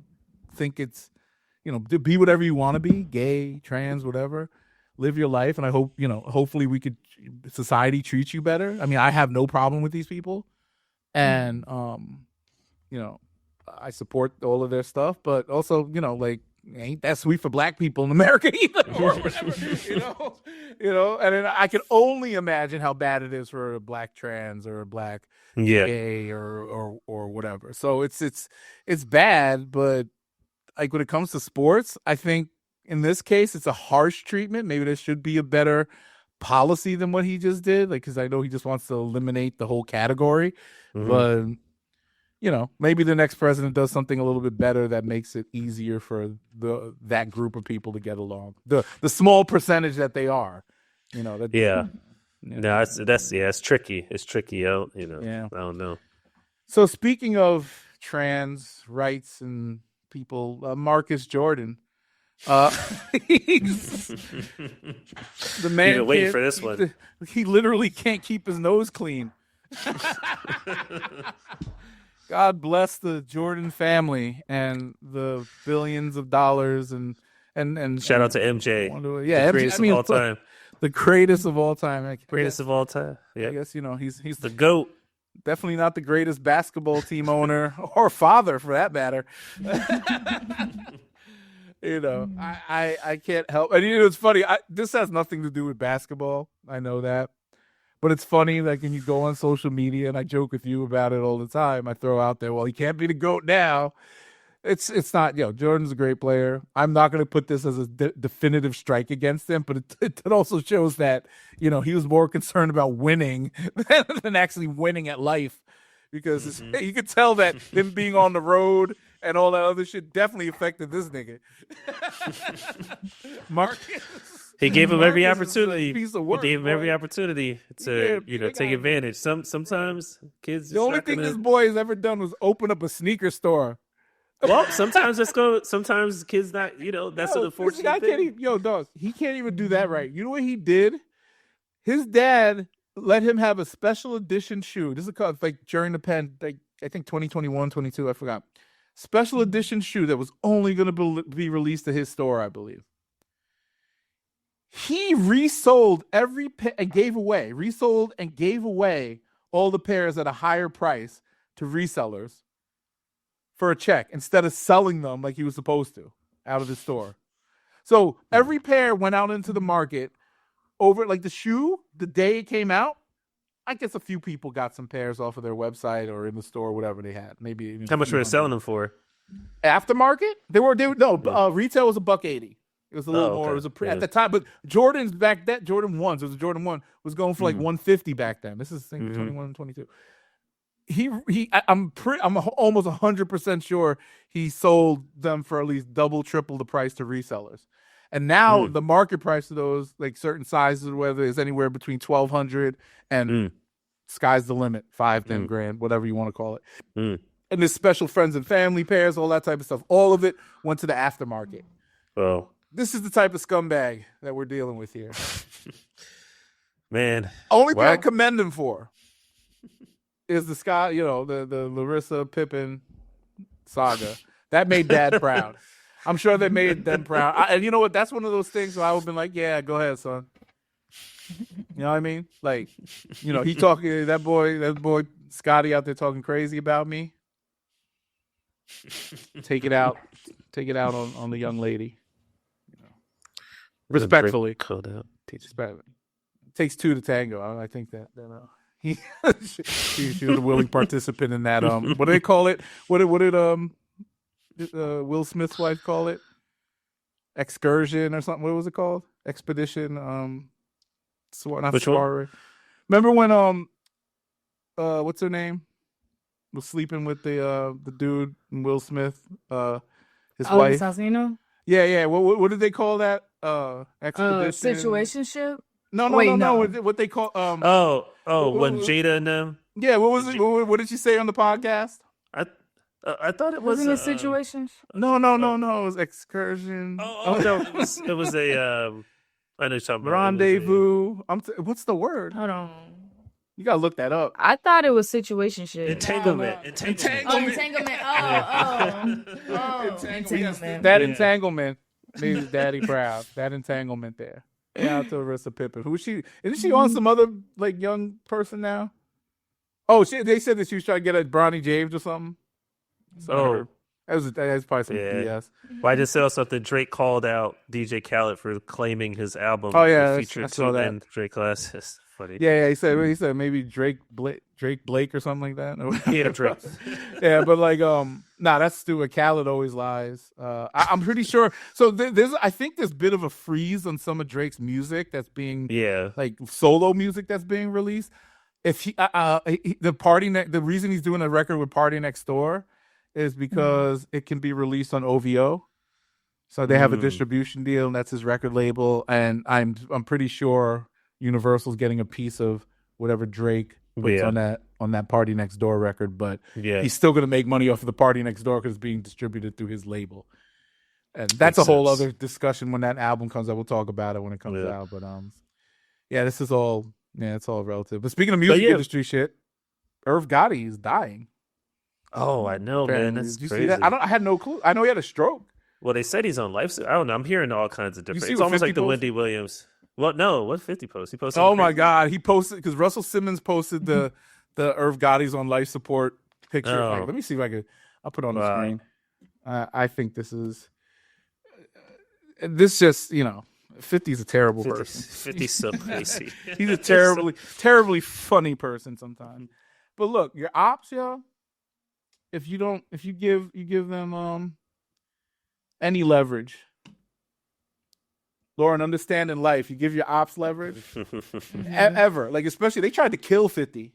think it's, to be whatever you want to be, gay, trans, whatever, live your life. And I hope, hopefully society treats you better. I mean, I have no problem with these people. And, I support all of their stuff, but also, like, ain't that sweet for black people in America either, or whatever, and then I can only imagine how bad it is for a black trans or a black gay or whatever. So it's bad, but like when it comes to sports, I think in this case it's a harsh treatment. Maybe there should be a better policy than what he just did, like, because I know he just wants to eliminate the whole category, but maybe the next president does something a little bit better that makes it easier for that group of people to get along. The small percentage that they are, No, it's tricky. It's tricky. I don't know. So speaking of trans rights and people, Marcus Jordan, the man, you've been waiting for this one. He literally can't keep his nose clean. God bless the Jordan family and the billions of dollars and shout out to MJ. Yeah, the greatest of all time. The greatest of all time. Greatest of all time. Yeah, I guess he's the GOAT. Definitely not the greatest basketball team owner or father, for that matter. I can't help. And it's funny. This has nothing to do with basketball. I know that. But it's funny, like when you go on social media, and I joke with you about it all the time. I throw out there, well, he can't be the GOAT now. It's not, Jordan's a great player. I'm not going to put this as a definitive strike against him, but it also shows that, he was more concerned about winning than actually winning at life. Because you could tell that him being on the road and all that other shit definitely affected this nigga. Marcus. He gave him every opportunity. Piece of work, he gave him every opportunity to, take advantage. Sometimes kids. The only thing this boy has ever done was open up a sneaker store. Well, sometimes sometimes kids not. That's an unfortunate thing. Dog, he can't even do that right. You know what he did? His dad let him have a special edition shoe. This is like during the I think 2021, 22. I forgot. Special edition shoe that was only going to be released to his store, I believe. He resold every pair and gave away all the pairs at a higher price to resellers for a check instead of selling them like he was supposed to out of the store. So every pair went out into the market over, like the shoe, the day it came out. I guess a few people got some pairs off of their website or in the store, whatever they had. Maybe even how much were they selling them for? Aftermarket? Retail was $180. It was a little more. It was at the time, but Jordan's back then, Jordan 1s, it was a Jordan 1, was going for like $150 back then. This is 21 and 22. I'm almost 100% sure he sold them for at least double, triple the price to resellers. And now the market price of those, like certain sizes, whether it's anywhere between $1,200 and sky's the limit, $5,000, $10,000, whatever you want to call it. And there's special friends and family pairs, all that type of stuff. All of it went to the aftermarket. Oh. This is the type of scumbag that we're dealing with here. Man. Only thing I commend him for is the Larissa Pippen saga. That made Dad proud. I'm sure they made them proud. And you know what? That's one of those things where I would have been like, yeah, go ahead, son. You know what I mean? Like, he talking, that boy Scotty out there talking crazy about me. Take it out on the young lady. Respectfully. Takes two to tango. I think that she was a willing participant in that. What do they call it? What did Will Smith's wife call it? Excursion or something? What was it called? Expedition. Soiree. Remember when what's her name? Was sleeping with the dude and Will Smith, his wife. Assassino? Yeah. What did they call that? Expedition. Situationship? No. What they call when Jada and them. Yeah, what was it? What did she say on the podcast? I thought it was in a situation. No. It was excursion. No, it was a. I know something. Rendezvous. What's the word? Hold on. You gotta look that up. I thought it was situationship. Entanglement. Oh, entanglement. Entanglement. That entanglement made his daddy proud. That entanglement there. Yeah, to Arissa Pippen. Who is she? Isn't she on some other like young person now? Oh, they said that she was trying to get at Bronny James or something. So that was probably some BS. Well, I just saw something. Drake called out DJ Khaled for claiming his album. Oh yeah, featured I saw that. and Drake class. It's funny. Yeah, he said maybe Drake Blake or something like that. Yeah, Drake. Yeah, but like that's stupid. Khaled always lies. I'm pretty sure. So I think there's a bit of a freeze on some of Drake's music that's being like solo music that's being released. If the reason he's doing a record with Party Next Door is because it can be released on OVO. So they have a distribution deal, and that's his record label. And I'm pretty sure Universal's getting a piece of whatever Drake puts on that Party Next Door record. But he's still going to make money off of the Party Next Door because it's being distributed through his label. And that's a whole other discussion when that album comes out. We'll talk about it when it comes out. But this is all it's all relative. But speaking of music industry shit, Irv Gotti is dying. Oh, I know, man. That's Did you crazy. see that? I had no clue. I know he had a stroke. Well, they said he's on life. I don't know. I'm hearing all kinds of different. see It's what almost 50 like the posted? Wendy Williams. Well, no, what 50 post? He posted. Oh my God, he posted because Russell Simmons posted the Irv Gotti's on life support picture. Oh. Like, let me see if I could. I'll put it on the screen. I think this is just 50's a terrible person. 50's so crazy. He's a terribly funny person sometimes. But look, your ops, yo. If you give them any leverage, Lauren, understand in life, you give your ops leverage ever. Like especially they tried to kill 50.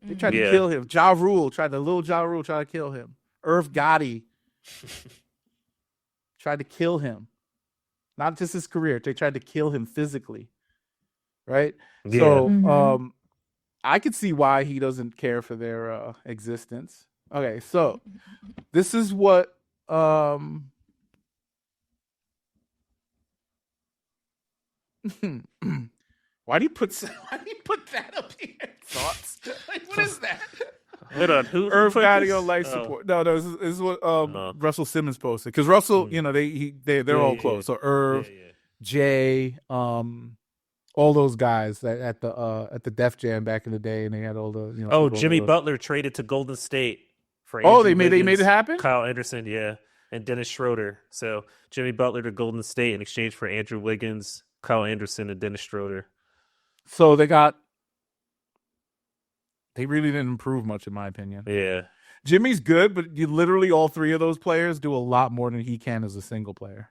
They tried to kill him. Little Ja Rule tried to kill him. Irv Gotti tried to kill him. Not just his career. They tried to kill him physically. Right? Yeah. So I could see why he doesn't care for their existence. Okay, so this is what why do you put that up here? Thoughts? Like, what is that? Hold on, who? Irv Gotti on life support. No, this is what Russell Simmons posted because Russell, they're all close. So Irv, Jay, all those guys at the Def Jam back in the day, and they had all the Jimmy Butler traded to Golden State for they made it happen. Kyle Anderson, and Dennis Schroeder. So Jimmy Butler to Golden State in exchange for Andrew Wiggins, Kyle Anderson, and Dennis Schroeder. So they really didn't improve much, in my opinion. Yeah, Jimmy's good, but literally all three of those players do a lot more than he can as a single player.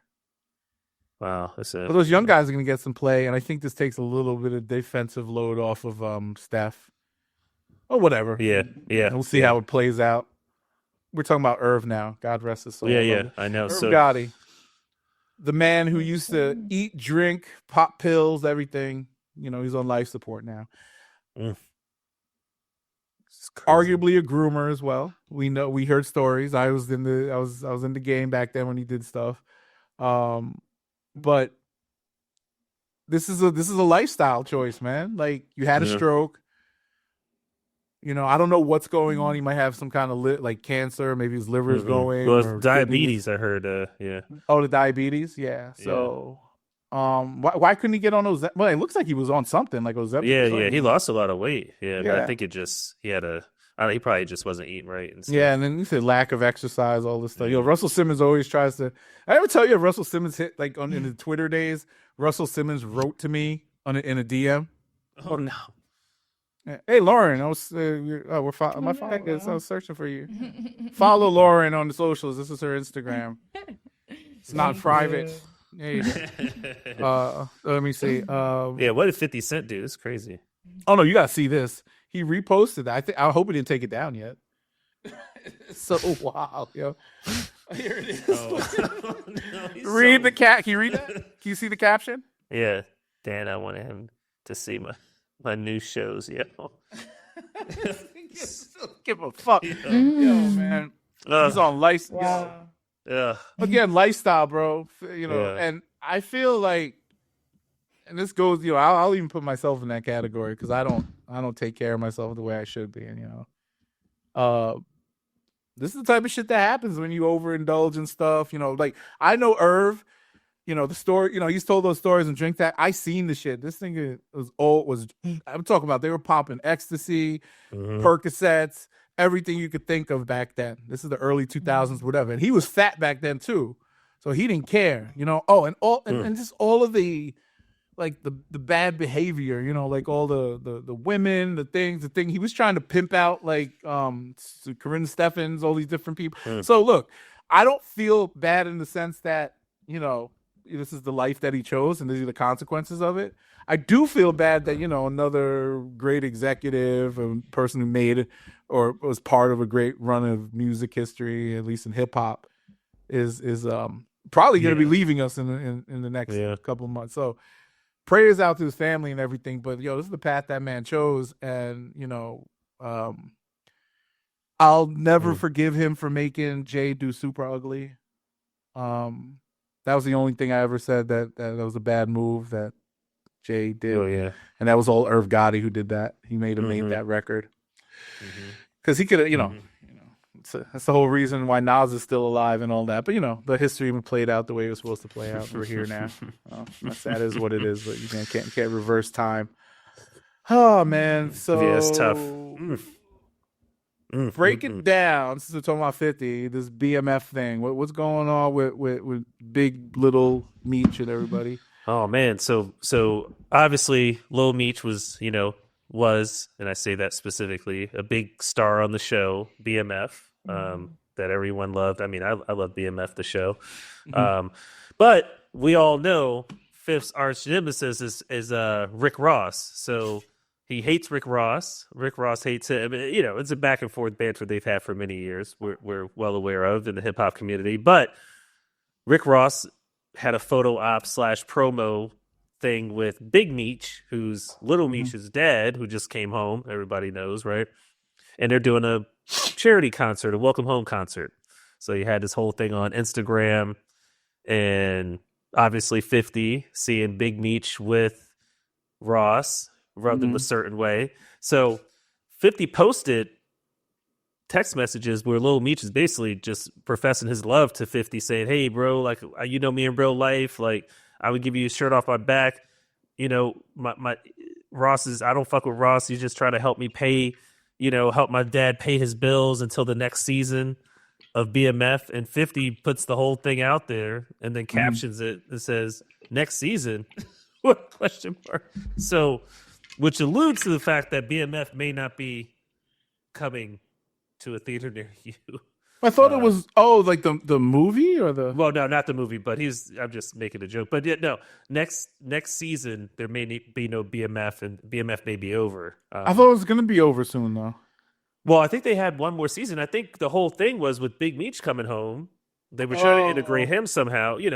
Wow, that's it. But those young guys are going to get some play, and I think this takes a little bit of defensive load off of Steph. Or whatever. Yeah. And we'll see how it plays out. We're talking about Irv now. God rest his soul. Yeah, I know. Irv Gotti, the man who used to eat, drink, pop pills, everything. He's on life support now. Arguably a groomer as well. We heard stories. I was in the game back then when he did stuff. But this is a lifestyle choice, man. Like you had a stroke. I don't know what's going on. He might have some kind of cancer. Maybe his liver is going. Well, it's diabetes. I heard. Yeah. Oh, the diabetes. Yeah. So, why couldn't he get on those? Well, it looks like he was on something like Ozempic. Yeah. He lost a lot of weight. Yeah. But I think he probably just wasn't eating right. And stuff. Yeah, and then you said lack of exercise, all this stuff. Russell Simmons always tries to. I ever tell you Russell Simmons hit in the Twitter days? Russell Simmons wrote to me in a DM. Oh no. Hey Lauren, I was we're my phone is I was searching for you. Follow Lauren on the socials. This is her Instagram. It's not private. Hey. Let me see. What did 50 Cent do? It's crazy. Oh no, you gotta see this. He reposted that. I hope he didn't take it down yet. It's so wild, yo. Here it is. Read the cat. Can you read that? Can you see the caption? Yeah, Dan, I wanted him to see my new shows. Give a fuck. Yo, man. He's on life. Wow. Yeah. Again, lifestyle, bro. And I feel like, and this goes, I'll even put myself in that category because I don't don't take care of myself the way I should be, and this is the type of shit that happens when you overindulge in stuff. Like I know Irv. The story. He's told those stories and drink that. I seen the shit. This thing was. I'm talking about. They were popping ecstasy, Percocets, everything you could think of back then. This is the early 2000s, whatever. And he was fat back then too, so he didn't care. Oh, and just all of the like the bad behavior. Like all the women, the thing he was trying to pimp out, like Corinne Steffens, all these different people. So look, I don't feel bad in the sense that this is the life that he chose and these are the consequences of it. I do feel bad that another great executive, a person who made it or was part of a great run of music history, at least in hip hop, is probably going to be leaving us in the next couple of months. So prayers out to his family and everything. But this is the path that man chose, and I'll never forgive him for making Jay do Super Ugly. That was the only thing I ever said that was a bad move that Jay did. Oh yeah, and that was all Irv Gotti who did that. He made that record because he could have, that's the whole reason why Nas is still alive and all that. But the history played out the way it was supposed to play out. We're here now. That is what it is. But you can't reverse time. Oh man, so yeah, it's tough. Break it down. Since we're talking about 50, this BMF thing. What's going on with Big Little Meech and everybody? Oh man, so obviously Lil Meech was, and I say that specifically, a big star on the show BMF that everyone loved. I mean, I love BMF the show, but we all know Fifth's arch nemesis is Rick Ross. So he hates Rick Ross. Rick Ross hates him. It's a back and forth banter they've had for many years. We're well aware of in the hip hop community. But Rick Ross had a photo op / promo thing with Big Meech, who's Little Meech's dad, who just came home. Everybody knows, right? And they're doing a charity concert, a welcome home concert. So you had this whole thing on Instagram, and obviously 50 seeing Big Meech with Ross rubbed him a certain way. So 50 posted text messages where Lil Meech is basically just professing his love to 50, saying, "Hey, bro, like me in real life. Like I would give you a shirt off my back. My Ross is. I don't fuck with Ross. He's just trying to help me pay. Help my dad pay his bills until the next season of BMF." And 50 puts the whole thing out there and then captions it and says, "Next season?" What question mark? So, which alludes to the fact that BMF may not be coming to a theater near you. I thought it was like the movie or the. Well, no, not the movie, but I'm just making a joke. But yeah, no, next season there may be no BMF, and BMF may be over. I thought it was going to be over soon, though. Well, I think they had one more season. I think the whole thing was with Big Meech coming home. They were trying to integrate him somehow. You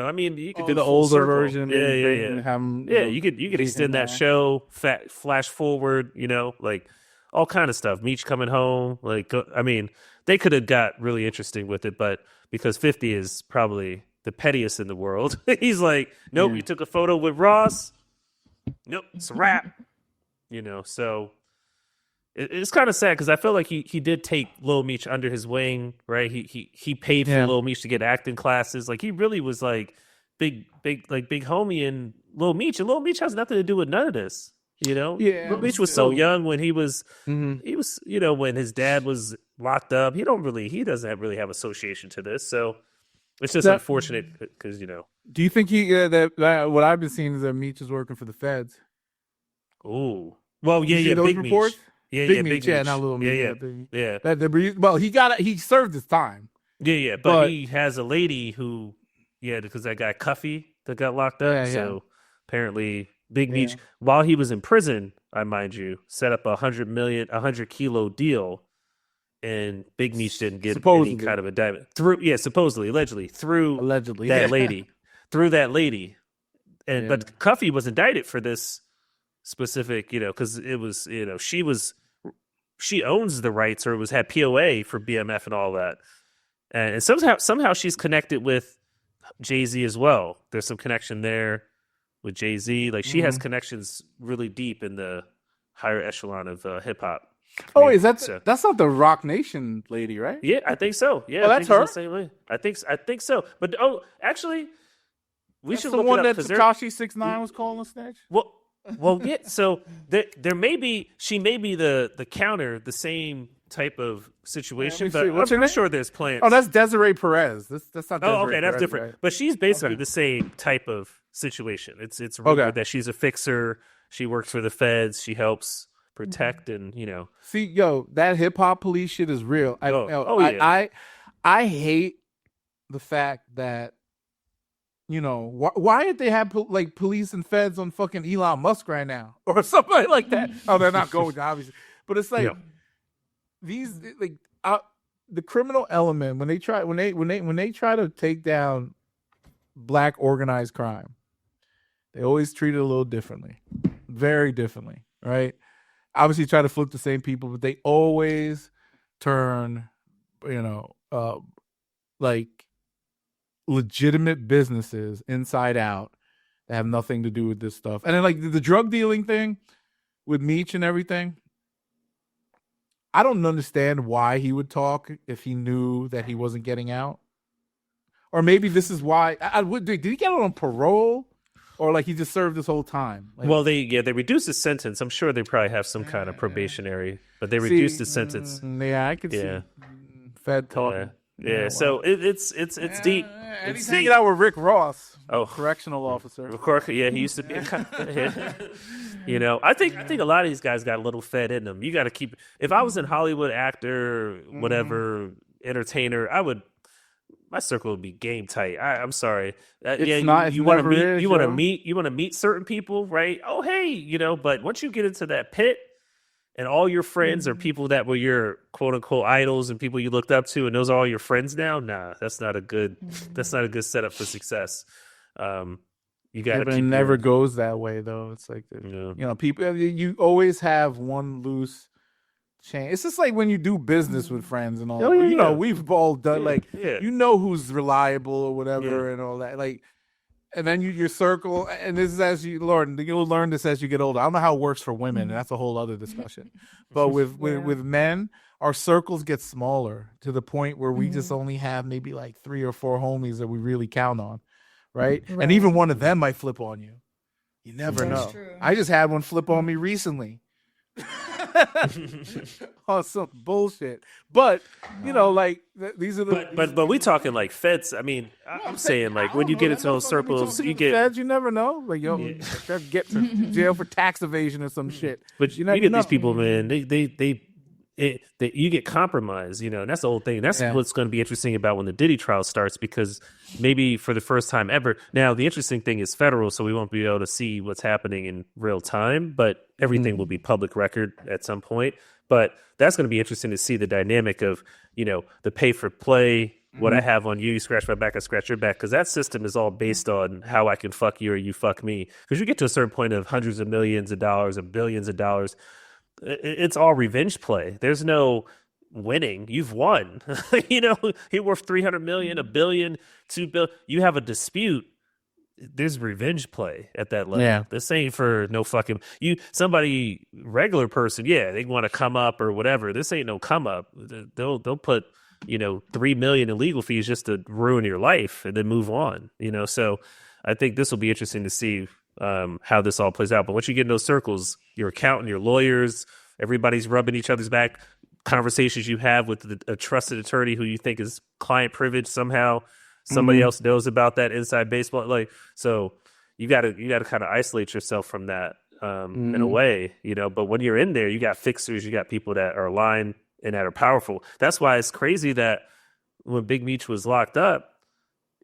could do the older version. Yeah. You could extend that show, flash forward. Like all kind of stuff. Meech coming home. Like, they could have got really interesting with it, but because 50 is probably the pettiest in the world, he's like, nope, you took a photo with Ross. Nope, it's a wrap. So it's kind of sad because I feel like he did take Lil Meech under his wing, right? He paid for Lil Meech to get acting classes. Like he really was like big homie in Lil Meech, and Lil Meech has nothing to do with none of this. Lil Meech was so young when he was when his dad was locked up. He doesn't really have association to this. So it's just unfortunate because Do you think that what I've been seeing is that Meech is working for the feds? Oh, well, Big reports. Big Meech, not Little Meech. Yeah. He served his time. But he has a lady who, because that guy Cuffy that got locked up. So apparently Big Meech, while he was in prison, I mind you, set up a 100 kilo deal, and Big Meech didn't get any kind of indictment allegedly through that lady, and but Cuffy was indicted for this specific, because it was, she owns the rights or had POA for BMF and all that, and somehow she's connected with Jay-Z as well. There's some connection there with Jay-Z. Like she has connections really deep in the higher echelon of hip hop. Oh, is that's not the Rock Nation lady, right? Yeah, I think so. Yeah, Oh, I that's think her? it's the same way. I think so. But actually, we That's should the look one it up that 'cause Tekashi 6ix9ine was calling a snitch. well, yeah. So there may be she may be the counter, the same type of situation, but What's I'm her name? sure there's plans. Oh, that's Desiree Perez. That's not. Desiree okay, that's Perez, different. right? But she's basically the same type of situation. It's rumored that she's a fixer. She works for the feds. She helps protect and See, yo, that hip hop police shit is real. yeah. I hate the fact that why did they have police and feds on fucking Elon Musk right now or somebody like that? Oh, they're not going obviously, but it's like these the criminal element when they try to take down black organized crime, they always treat it a little differently, very differently, right? Obviously, try to flip the same people, but they always turn, like legitimate businesses inside out that have nothing to do with this stuff. And then like the drug dealing thing with Meech and everything, I don't understand why he would talk if he knew that he wasn't getting out. Or maybe this is why. Did he get out on parole? Or like he just served this whole time? Like, well, they reduced his sentence. I'm sure they probably have some kind of probationary, but they reduced his sentence. Yeah, I could see Fed talking. Yeah, so it's deep. He's hanging out with Rick Ross, correctional officer. Yeah, he used to be. I think a lot of these guys got a little Fed in them. You got to keep. If I was in Hollywood, actor, whatever, entertainer, my circle would be game tight. I'm sorry. You want to meet certain people, right? Oh, hey, but once you get into that pit, and all your friends are people that were your quote unquote idols and people you looked up to, and those are all your friends now. Nah, that's not a good setup for success. You got to. It never goes that way though. It's like people. You always have one loose chain. It's just like when you do business with friends and all. Oh, yeah, we've all done who's reliable or whatever and all that. Like. And then your circle, and this is you'll learn this as you get older. I don't know how it works for women, and that's a whole other discussion. But with men, our circles get smaller to the point where we just only have maybe like 3 or 4 homies that we really count on, right? And even one of them might flip on you. You never know. True. I just had one flip on me recently. On some bullshit, but these are the. But we talking like feds. I mean, I'm saying like when you get into those circles, you get feds. You never know. Like get to jail for tax evasion or some shit. But you get these people, man. You get compromised, and that's the whole thing. That's what's going to be interesting about when the Diddy trial starts, because maybe for the first time ever. Now, the interesting thing is federal, so we won't be able to see what's happening in real time, but everything will be public record at some point. But that's going to be interesting to see the dynamic of, the pay for play, what I have on you, you scratch my back, I scratch your back, because that system is all based on how I can fuck you or you fuck me. Because you get to a certain point of hundreds of millions of dollars and billions of dollars, it's all revenge play. There's no winning. You've won. You're worth 300 million, $1 billion, $2 billion. You have a dispute. There's revenge play at that level. Yeah. This ain't for no fucking somebody regular person. Yeah, they want to come up or whatever. This ain't no come up. They'll put $3 million in legal fees just to ruin your life and then move on. So I think this will be interesting to see how this all plays out. But once you get in those circles, your accountant, your lawyers, everybody's rubbing each other's back. Conversations you have with a trusted attorney who you think is client privilege somehow. Somebody else knows about that inside baseball. So you got to kind of isolate yourself from that in a way, But when you're in there, you got fixers, you got people that are aligned and that are powerful. That's why it's crazy that when Big Meech was locked up,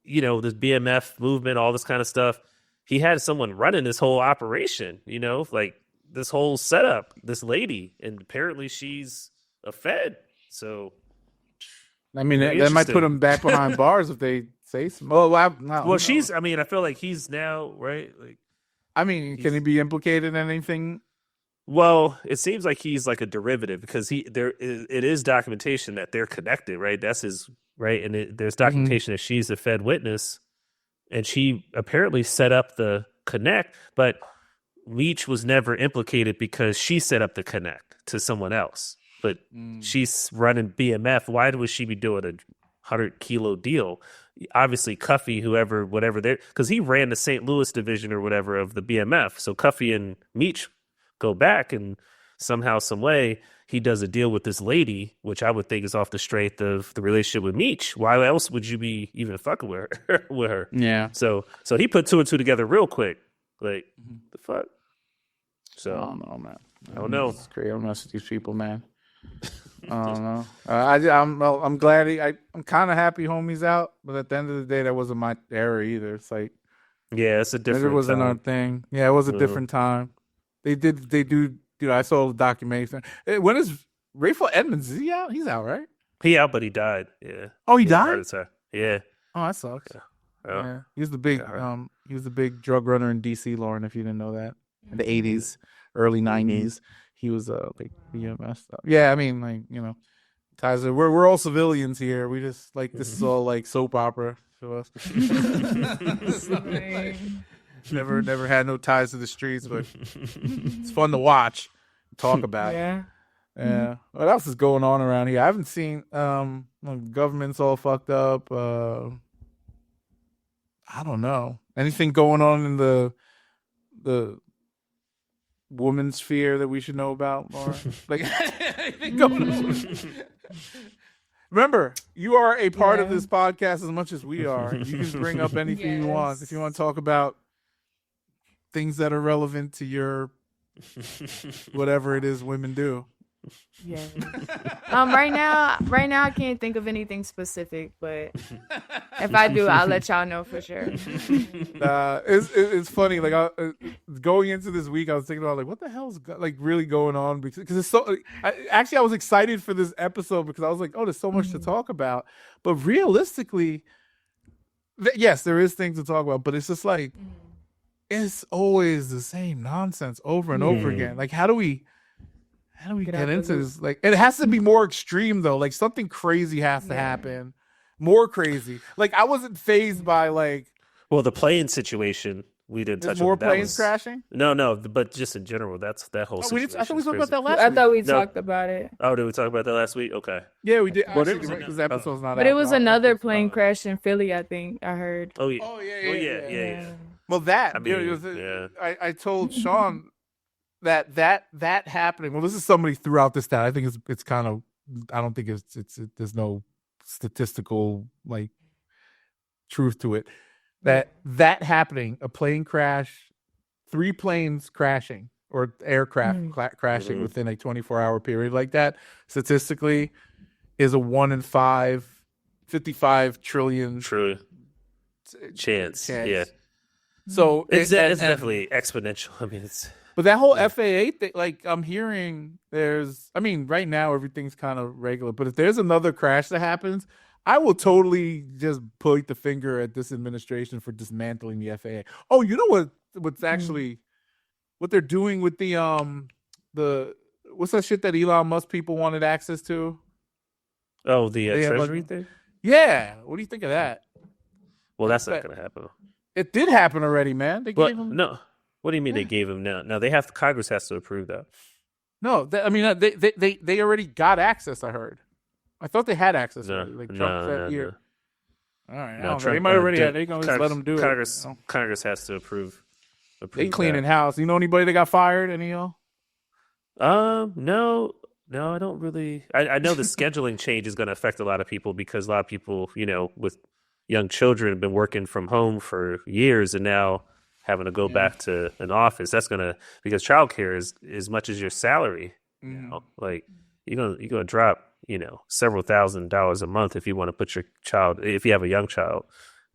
this BMF movement, all this kind of stuff, he had someone running this whole operation, like this whole setup, this lady, and apparently she's a Fed. So, I mean, that might put him back behind bars if they say some. Well, she's. I mean, I feel like he's now right. Like, I mean, can he be implicated in anything? Well, it seems like he's like a derivative because it is documentation that they're connected, right? That's his right, and there's documentation that she's a Fed witness, and she apparently set up the connect. But Meech was never implicated because she set up the connect to someone else. But she's running BMF. Why would she be doing a 100-kilo deal? Obviously, Cuffy, whatever there, because he ran the St. Louis division or whatever of the BMF. So Cuffy and Meech go back, and somehow, some way, he does a deal with this lady, which I would think is off the strength of the relationship with Meech. Why else would you be even fucking with her? Yeah. So he put two and two together real quick. Like, the fuck? So I don't know, man. I don't know. It's crazy. I don't mess with these people, man. I don't know. I'm glad I'm kind of happy homie's out, but at the end of the day, that wasn't my era either. It's like, Yeah, it's a different. it wasn't time. our thing. Yeah, it was a different time. They do. Dude, I saw the documentary. When is Rayful Edmonds? Is he out? He's out, right? He out, but he died. Yeah. Oh, he had a died. heart attack. Yeah. Oh, that sucks. Yeah. Yeah, he was the big drug runner in DC, Lauren. If you didn't know that, in the '80s, early '90s, he was like BMS stuff. Yeah, I mean, like, you know, ties. We're all civilians here. We just like this is all like soap opera to us. Never had no ties to the streets, but it's fun to watch, talk about. Yeah. Yeah. What else is going on around here? I haven't seen government's all fucked up. I don't know. Anything going on in the woman sphere that we should know about, Laura? Like anything going on? Remember, you are a part of this podcast as much as we are. You can bring up anything you want. If you want to talk about things that are relevant to your whatever it is women do. Yeah. Right now I can't think of anything specific, but if I do, I'll let y'all know for sure. It's funny. Like going into this week, I was thinking about like what the hell's like really going on because it's so. I was excited for this episode because I was like, oh, there's so much to talk about. But realistically, yes, there is things to talk about, but it's just like it's always the same nonsense over and over again. Like how do we get into this? Like, it has to be more extreme though. Like something crazy has to happen, more crazy. Like I wasn't phased by like. Well, the plane situation we didn't touch on. More planes crashing? No, but just in general, that whole situation. I thought we talked about that last I week. thought we talked about it. Oh, did we talk about that last week? Okay. Yeah, we did. But Because the episode's not out. But it was another plane crash in Philly, I think I heard. Oh, yeah. Oh, yeah. Yeah. Well, that. I mean, I told Sean that happening. Well, this is somebody threw out this stat. I think it's kind of. I don't think it's there's no statistical like truth to it. That happening, a plane crash, 3 planes crashing or aircraft crashing within a 24-hour period like that, statistically, is a 1 in 5, 55 trillion True. Chance. Yeah. So It's definitely exponential. I mean, it's. But that whole FAA thing, like I'm hearing right now everything's kind of regular, but if there's another crash that happens, I will totally just point the finger at this administration for dismantling the FAA. Oh, you know what's actually what they're doing with the what's that shit that Elon Musk people wanted access to? Oh, the Treasury thing? Yeah. What do you think of that? Well, that's not going to happen. It did happen already, man. They gave him no. What do you mean they gave him now? No, Congress has to approve that. No, they already got access. I heard. I thought they had access. Already. Like Trump said here. All right, No, they might already have. They're gonna just let them do Congress, it. Congress has to approve. They cleaning house. You know anybody that got fired? Any of y'all? No, I don't really. I know the scheduling change is going to affect a lot of people because a lot of people, with young children, have been working from home for years and now having to go back to an office. That's going to because childcare is as much as your salary. Like you're gonna drop. Several $1,000s a month if you want to put your child, if you have a young child,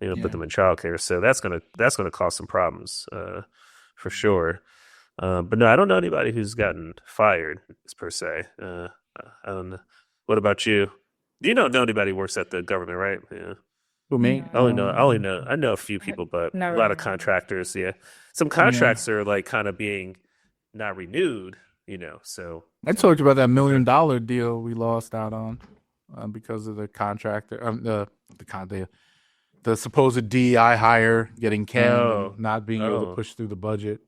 put them in childcare. So that's gonna cause some problems, for sure. But no, I don't know anybody who's gotten fired per se. I don't know. What about you? You don't know anybody who works at the government, right? Yeah. Who, me? I know a few people, but a lot of contractors. Yeah, some contracts are like kind of being not renewed. So I told you about that $1 million deal we lost out on because of the contractor, the supposed DEI hire getting canned, and not being able to push through the budget.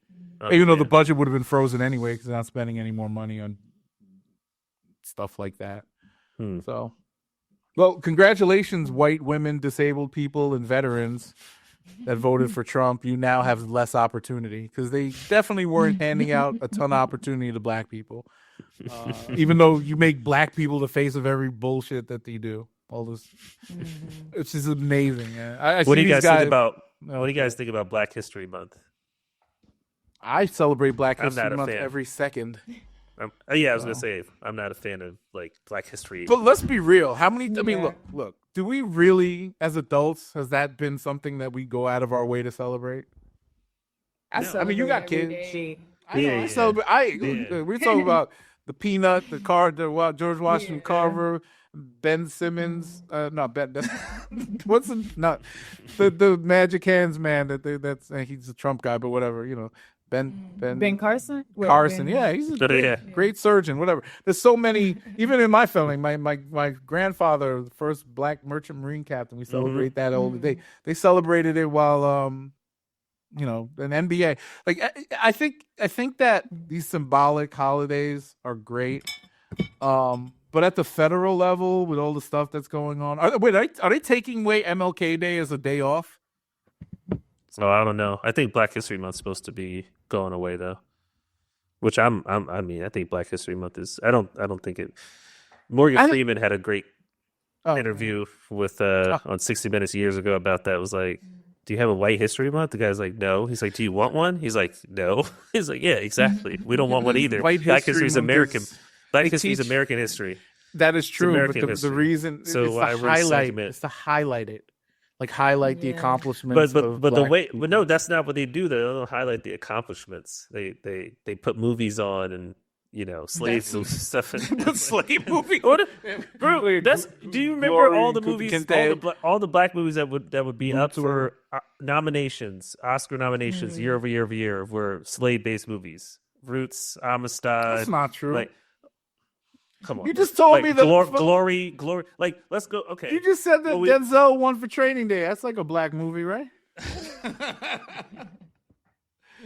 Even though the budget would have been frozen anyway because they're not spending any more money on stuff like that. So, well, congratulations, white women, disabled people, and veterans that voted for Trump. You now have less opportunity because they definitely weren't handing out a ton of opportunity to black people. Even though you make black people the face of every bullshit that they do. All this, it's just amazing. What do you guys think about? What do you guys think about Black History Month? I celebrate Black History Month every second. I was gonna say I'm not a fan of like Black History. But let's be real. How many? I mean, look. Do we really, as adults, has that been something that we go out of our way to celebrate? I mean, you got kids. I celebrate. We're talking about the Peanut, the George Washington Carver, Ben Simmons. Not Ben. What's the Magic Hands man? That's he's a Trump guy, but whatever. You know. Ben Carson? Carson, yeah, he's a great surgeon, whatever. There's so many, even in my family, my grandfather, the first black merchant marine captain, we celebrate that all the day. They celebrated it while, an NBA. Like, I think that these symbolic holidays are great. But at the federal level, with all the stuff that's going on, are they taking away MLK Day as a day off? Oh, I don't know. I think Black History Month's supposed to be going away though, which I think Black History Month is. I don't think it. Morgan Freeman had a great interview with on 60 Minutes years ago about that. It was like, do you have a White History Month? The guy's like, no. He's like, do you want one? He's like, no. He's like, yeah, exactly. We don't want one either. Black History is American. Black History is American history. That is true. But the reason it's to highlight it. Like highlight the accomplishments, but no, that's not what they do. They don't highlight the accomplishments. They put movies on and slaves and stuff. Slave movie, bro. Do you remember all the movies, all the black movies that would be up for nominations, Oscar nominations year over year were slave based movies? Roots, Amistad. That's not true. Like, come on. You just told me that glory. Like, let's go. Okay. You just said that Denzel won for Training Day. That's like a black movie, right?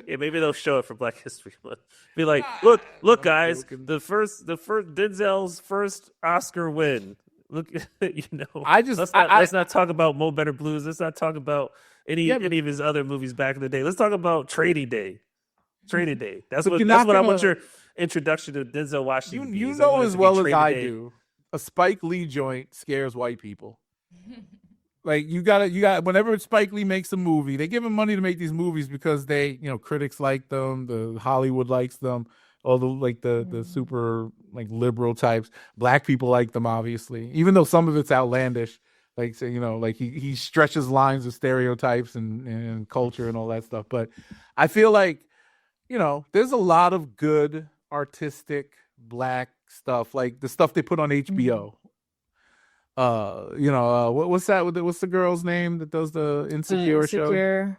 Yeah, maybe they'll show it for Black History Month. Be like, look, guys, the first Denzel's first Oscar win. Look, let's not talk about Mo Better Blues. Let's not talk about any of his other movies back in the day. Let's talk about Trading Day. Trading Day. That's what I want your introduction to Denzel Washington. You know as well as I do, a Spike Lee joint scares white people. Like you got. Whenever Spike Lee makes a movie, they give him money to make these movies because they, critics like them, the Hollywood likes them, all the super liberal types. Black people like them, obviously, even though some of it's outlandish. Like he stretches lines of stereotypes and culture and all that stuff. But I feel like there's a lot of good artistic black stuff, like the stuff they put on HBO. What's that? What's the girl's name that does the Insecure show?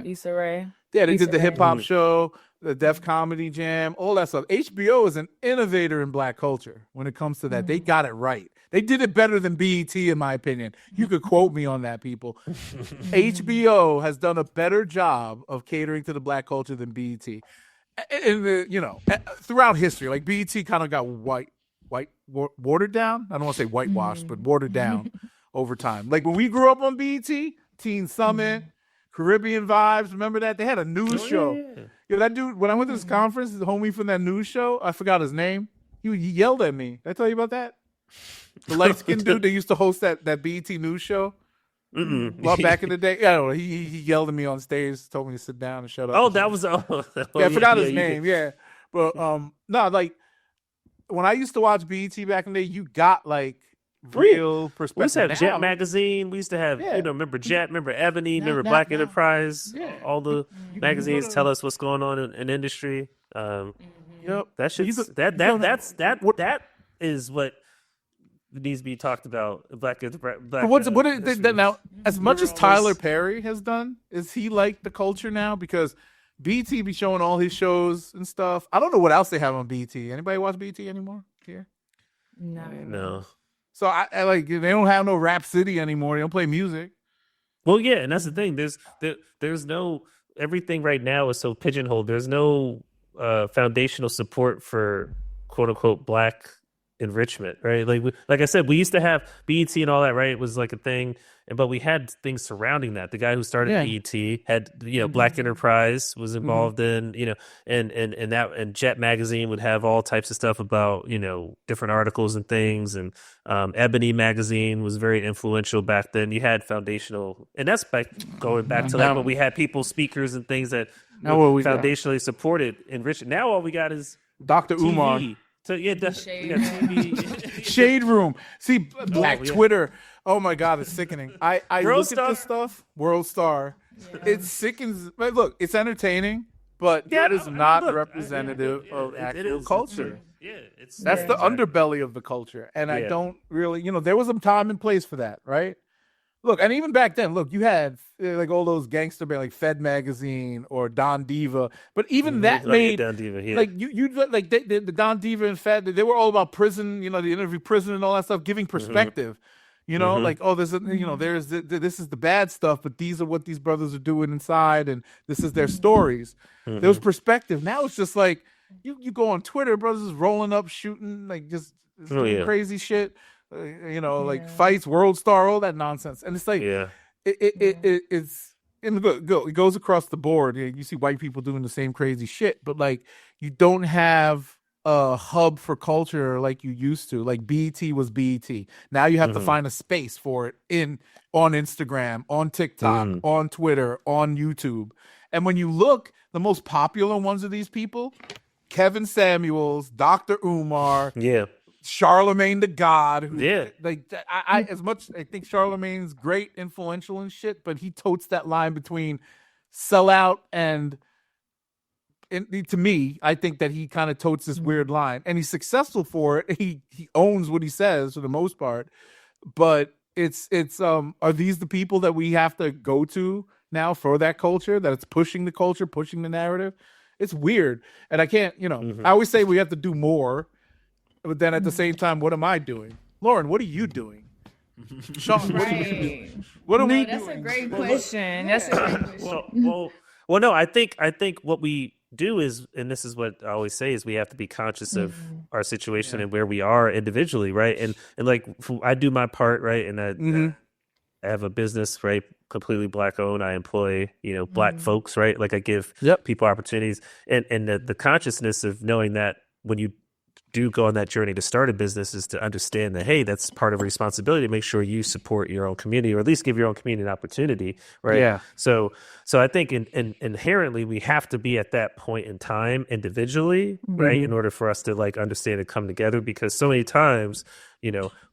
Issa Rae. Yeah, they did the hip hop show, the Def Comedy Jam, all that stuff. HBO is an innovator in black culture when it comes to that. They got it right. They did it better than BET, in my opinion. You could quote me on that, people. HBO has done a better job of catering to the black culture than BET. Throughout history, like BET kind of got watered down. I don't want to say whitewashed, but watered down over time. Like when we grew up on BET, Teen Summit, Caribbean Vibes. Remember that? They had a news show. Yeah, that dude, when I went to this conference, the homie from that news show, I forgot his name. He yelled at me. Did I tell you about that? The light-skinned dude that used to host that BET news show. Well, back in the day, I don't know. He yelled at me on stage, told me to sit down and shut up. Oh, that was I forgot his name. Yeah, but when I used to watch BET back in the day, you got real perspective. We used to have Jet magazine. We used to have remember Jet, remember Ebony, remember Black Enterprise. Yeah. All the magazines tell us what's going on in industry. Yep, that is what needs to be talked about. Black now? As much as Tyler Perry has done, is he like the culture now? Because BT be showing all his shows and stuff. I don't know what else they have on BT. Anybody watch BT anymore here? No. So I they don't have no Rap City anymore. They don't play music. Well, yeah, and that's the thing. There's no everything right now is so pigeonholed. There's no foundational support for quote unquote black enrichment, right? Like I said, we used to have BET and all that, right? It was like a thing, but we had things surrounding that. The guy who started BET had, Black Enterprise was involved in, and Jet Magazine would have all types of stuff about, different articles and things, and Ebony Magazine was very influential back then. You had foundational, and that's going back to when we had people, speakers, and things that foundationally supported enrichment. Now all we got is Dr. TV. Umar. So we got TV. Shade Room. See, Black Twitter. Oh my God, it's sickening. I look at this stuff. World Star. Yeah. It sickens. But look, it's entertaining, but it is not representative of actual culture. Yeah, that's the underbelly of the culture, and I don't really. There was a time and place for that, right? Look, and even back then, you had like all those gangster bands like Fed Magazine or Don Diva, but even that made Don Diva, like you like the Don Diva and Fed, they were all about prison, the interview prison and all that stuff, giving perspective. Like, there's this is the bad stuff, but these are what these brothers are doing inside, and this is their stories. There was perspective. Now it's just like you go on Twitter, brothers is rolling up, shooting, like just crazy shit. Like fights, World Star, all that nonsense, and it's like it's it goes across the board. You see white people doing the same crazy shit, but like you don't have a hub for culture like you used to. Like BET was BET. Now you have to find a space for it on Instagram, on TikTok, on Twitter, on YouTube. And when you look, the most popular ones of these people, Kevin Samuels, Dr. Umar, Charlemagne the God. I as much I think Charlemagne's great, influential and shit, but he totes that line between sellout and to me, I think that he kind of totes this weird line, and he's successful for it. He owns what he says for the most part, but it's are these the people that we have to go to now for that culture, that it's pushing the culture, pushing the narrative? It's weird, and I can't, I always say we have to do more. But then at the same time, what am I doing? Lauren, what are you doing? Sean, what are you doing? What are we doing? That's a great question. That's a great question. Well, no, I think what we do is, and this is what I always say, is we have to be conscious of our situation and where we are individually, right? And like I do my part, right? And I have a business, right? Completely black owned. I employ, black folks, right? Like I give people opportunities, and the consciousness of knowing that when you do go on that journey to start a business is to understand that, hey, that's part of a responsibility to make sure you support your own community, or at least give your own community an opportunity, right? Yeah. So I think inherently we have to be at that point in time individually, right, in order for us to like understand and come together, because so many times,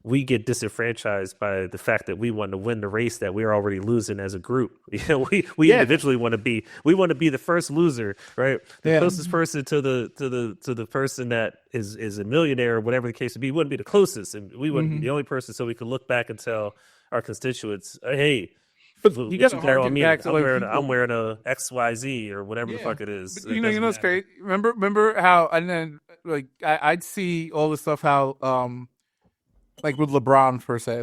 we get disenfranchised by the fact that we want to win the race that we're already losing as a group. We individually want to be the first loser, right? The closest person to the person that is a millionaire, or whatever the case would be, wouldn't be the closest, and we wouldn't be the only person, so we could look back and tell our constituents, hey, you got to harken back to I'm wearing a XYZ or whatever the fuck it is. But, it's great. Remember how, and then like I'd see all the stuff how like with LeBron per se,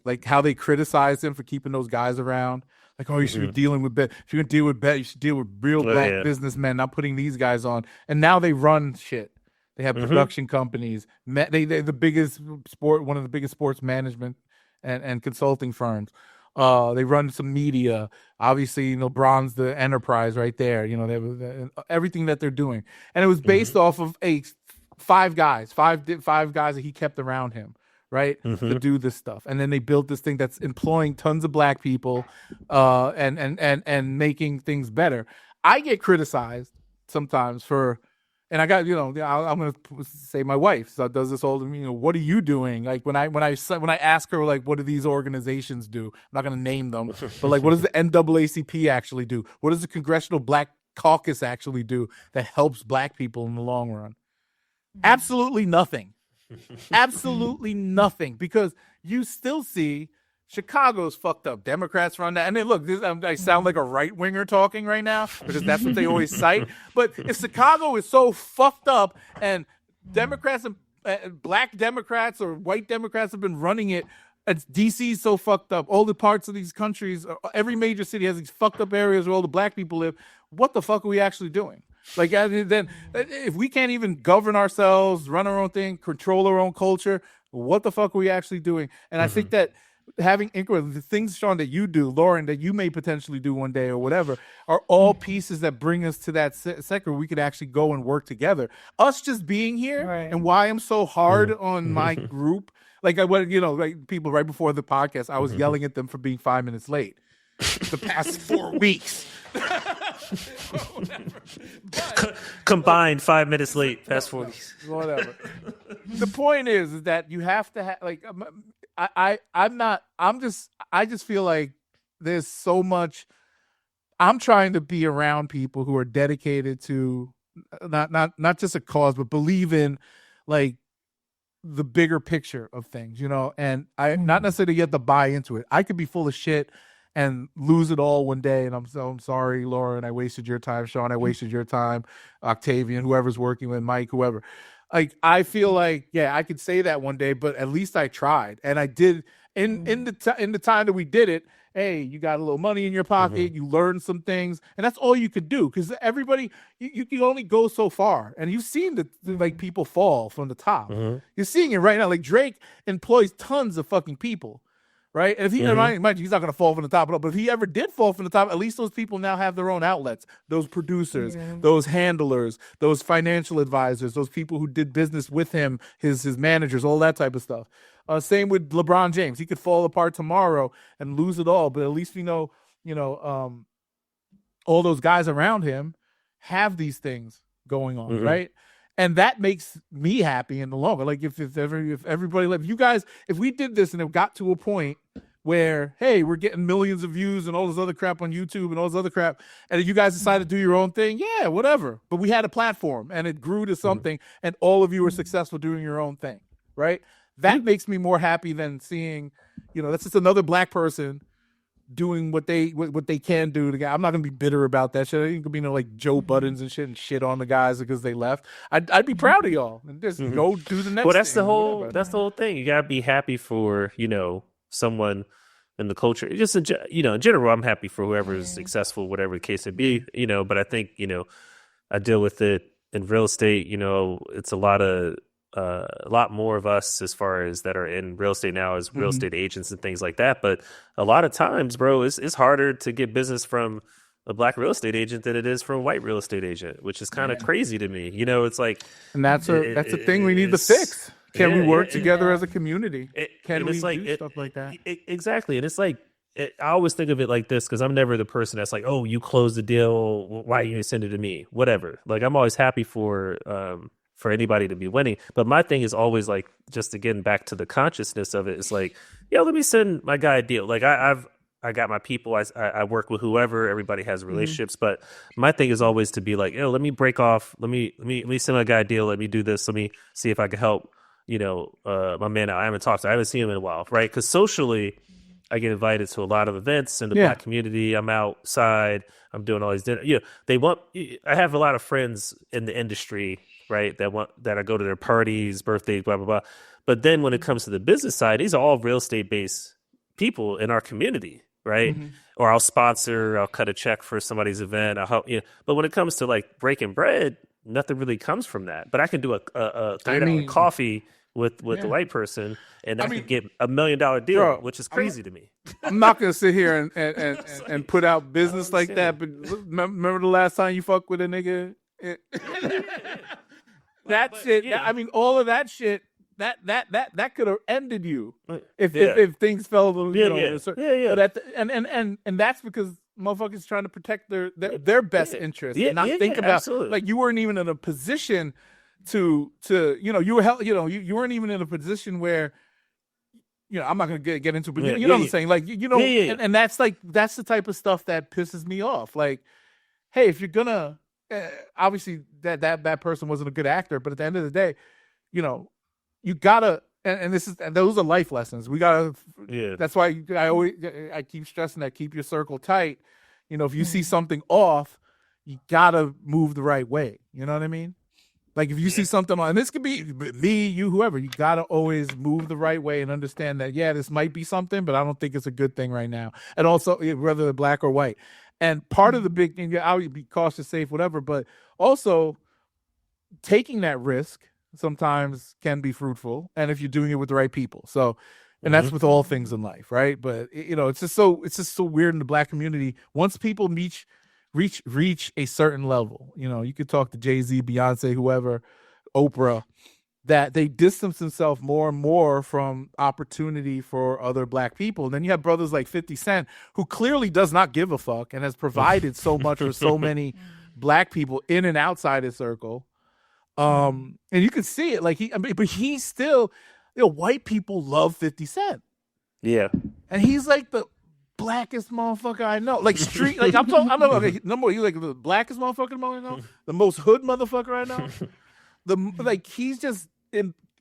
like how they criticized him for keeping those guys around. Like, you should be dealing with bet. If you're gonna deal with bet, you should deal with real black businessmen, not putting these guys on. And now they run shit. They have production companies. They're the biggest one of the biggest sports management and consulting firms. They run some media. Obviously, LeBron's the enterprise right there. They everything that they're doing, and it was based off of five guys that he kept around him, right, to do this stuff. And then they built this thing that's employing tons of black people, and making things better. I get criticized sometimes for. And I got, I'm going to say my wife does this all to me. What are you doing? Like when I ask her, like, what do these organizations do? I'm not going to name them, but like, what does the NAACP actually do? What does the Congressional Black Caucus actually do that helps black people in the long run? Absolutely nothing. Absolutely nothing, because you still see Chicago's fucked up. Democrats run that. And then look, I sound like a right winger talking right now because that's what they always cite. But if Chicago is so fucked up and Democrats and black Democrats or white Democrats have been running it DC's so fucked up. All the parts of these countries, every major city has these fucked up areas where all the black people live. What the fuck are we actually doing? Like, then if we can't even govern ourselves, run our own thing, control our own culture, what the fuck are we actually doing? And I think that having the things, Sean, that you do, Lauren, that you may potentially do one day or whatever, are all pieces that bring us to that sector where we could actually go and work together. Us just being here, and why I'm so hard on my group. Like, like people right before the podcast, I was yelling at them for being 5 minutes late the past 4 weeks. Combined 5 minutes late, past 4 weeks. Whatever. The point is that you have to have, like, I just feel like there's so much. I'm trying to be around people who are dedicated to not just a cause, but believe in, like, the bigger picture of things, and I not necessarily get to buy into it. I could be full of shit and lose it all one day, and I'm sorry, Lauren, I wasted your time. Sean, I wasted your time. Octavian, whoever's working with Mike, whoever. Like, I feel like, I could say that one day, but at least I tried, and I did. In the time that we did it, hey, you got a little money in your pocket, you learned some things, and that's all you could do, because everybody, you can only go so far, and you've seen the like people fall from the top. You're seeing it right now. Like, Drake employs tons of fucking people, right? And if he, mind you, he's not going to fall from the top, but if he ever did fall from the top, at least those people now have their own outlets. Those producers, those handlers, those financial advisors, those people who did business with him, his managers, all that type of stuff. Same with LeBron James. He could fall apart tomorrow and lose it all, but at least we know, all those guys around him have these things going on, right? And that makes me happy in the long run. Like, if everybody, like, you guys, if we did this and it got to a point where, hey, we're getting millions of views and all this other crap on YouTube and all this other crap, and if you guys decided to do your own thing, yeah, whatever. But we had a platform and it grew to something, and all of you were successful doing your own thing, right? That makes me more happy than seeing, that's just another black person doing what they can do. I'm not gonna be bitter about that shit. I ain't gonna be like Joe Buttons and shit on the guys because they left. I'd be proud of y'all and just go do the next. Well, that's thing, the whole thing. You gotta be happy for someone in the culture. Just in general, I'm happy for whoever is successful, whatever the case may be. But I think I deal with it in real estate. It's a lot more of us as far as that are in real estate now as real estate agents and things like that. But a lot of times, bro, it's harder to get business from a black real estate agent than it is from a white real estate agent, which is kind of crazy to me. It's like, and that's a thing we need to fix. Can we work together as a community? Can we do stuff like that? Exactly. And it's like, I always think of it like this, because I'm never the person that's like, oh, you closed the deal, why you didn't send it to me? Whatever. Like, I'm always happy for anybody to be winning. But my thing is always like, just again, back to the consciousness of it. It's like, let me send my guy a deal. Like, I got my people. I work with whoever. Everybody has relationships. But my thing is always to be like, let me break off. Let me send my guy a deal. Let me do this. Let me see if I can help, my man out. I haven't seen him in a while, right? Because socially, I get invited to a lot of events in the black community. I'm outside. I'm doing all these dinner. I have a lot of friends in the industry, right? That I go to their parties, birthdays, blah, blah, blah. But then when it comes to the business side, these are all real estate based people in our community, right? Or I'll cut a check for somebody's event. I'll help, But when it comes to like breaking bread, nothing really comes from that. But I can do a $3 coffee with the white person, and I can get $1 million deal, bro, which is crazy to me. I'm not gonna sit here and put out business like that. But remember the last time you fucked with a nigga? That shit. All of that shit. That could have ended you if things fell a little. But and that's because motherfuckers trying to protect their best interest and not think about absolutely. Like, you weren't even in a position to you weren't even in a position where I'm not gonna get into, but you know what I'm saying, like and that's the type of stuff that pisses me off. Like, hey, if you're gonna obviously that person wasn't a good actor, but at the end of the day, you gotta and those are life lessons. We gotta that's why I keep stressing that, keep your circle tight. If you see something off, you gotta move the right way. You know what I mean? Like if you see something on, and this could be me, you, whoever, you gotta always move the right way and understand that this might be something, but I don't think it's a good thing right now. And also whether they're black or white. And part of the big thing, I would be cautious, safe, whatever, but also taking that risk sometimes can be fruitful, and if you're doing it with the right people. So, and that's with all things in life, right? But it's just so weird in the black community. Once people reach a certain level, you could talk to Jay-Z, Beyonce, whoever, Oprah, that they distance themselves more and more from opportunity for other black people. And then you have brothers like 50 Cent, who clearly does not give a fuck and has provided so much for so many black people in and outside his circle. And you can see it, but he's still, white people love 50 Cent. Yeah. And he's like the blackest motherfucker I know. Like street, like I'm talking, I know, okay, number one, he's like the blackest motherfucker I know, the most hood motherfucker I know. He's just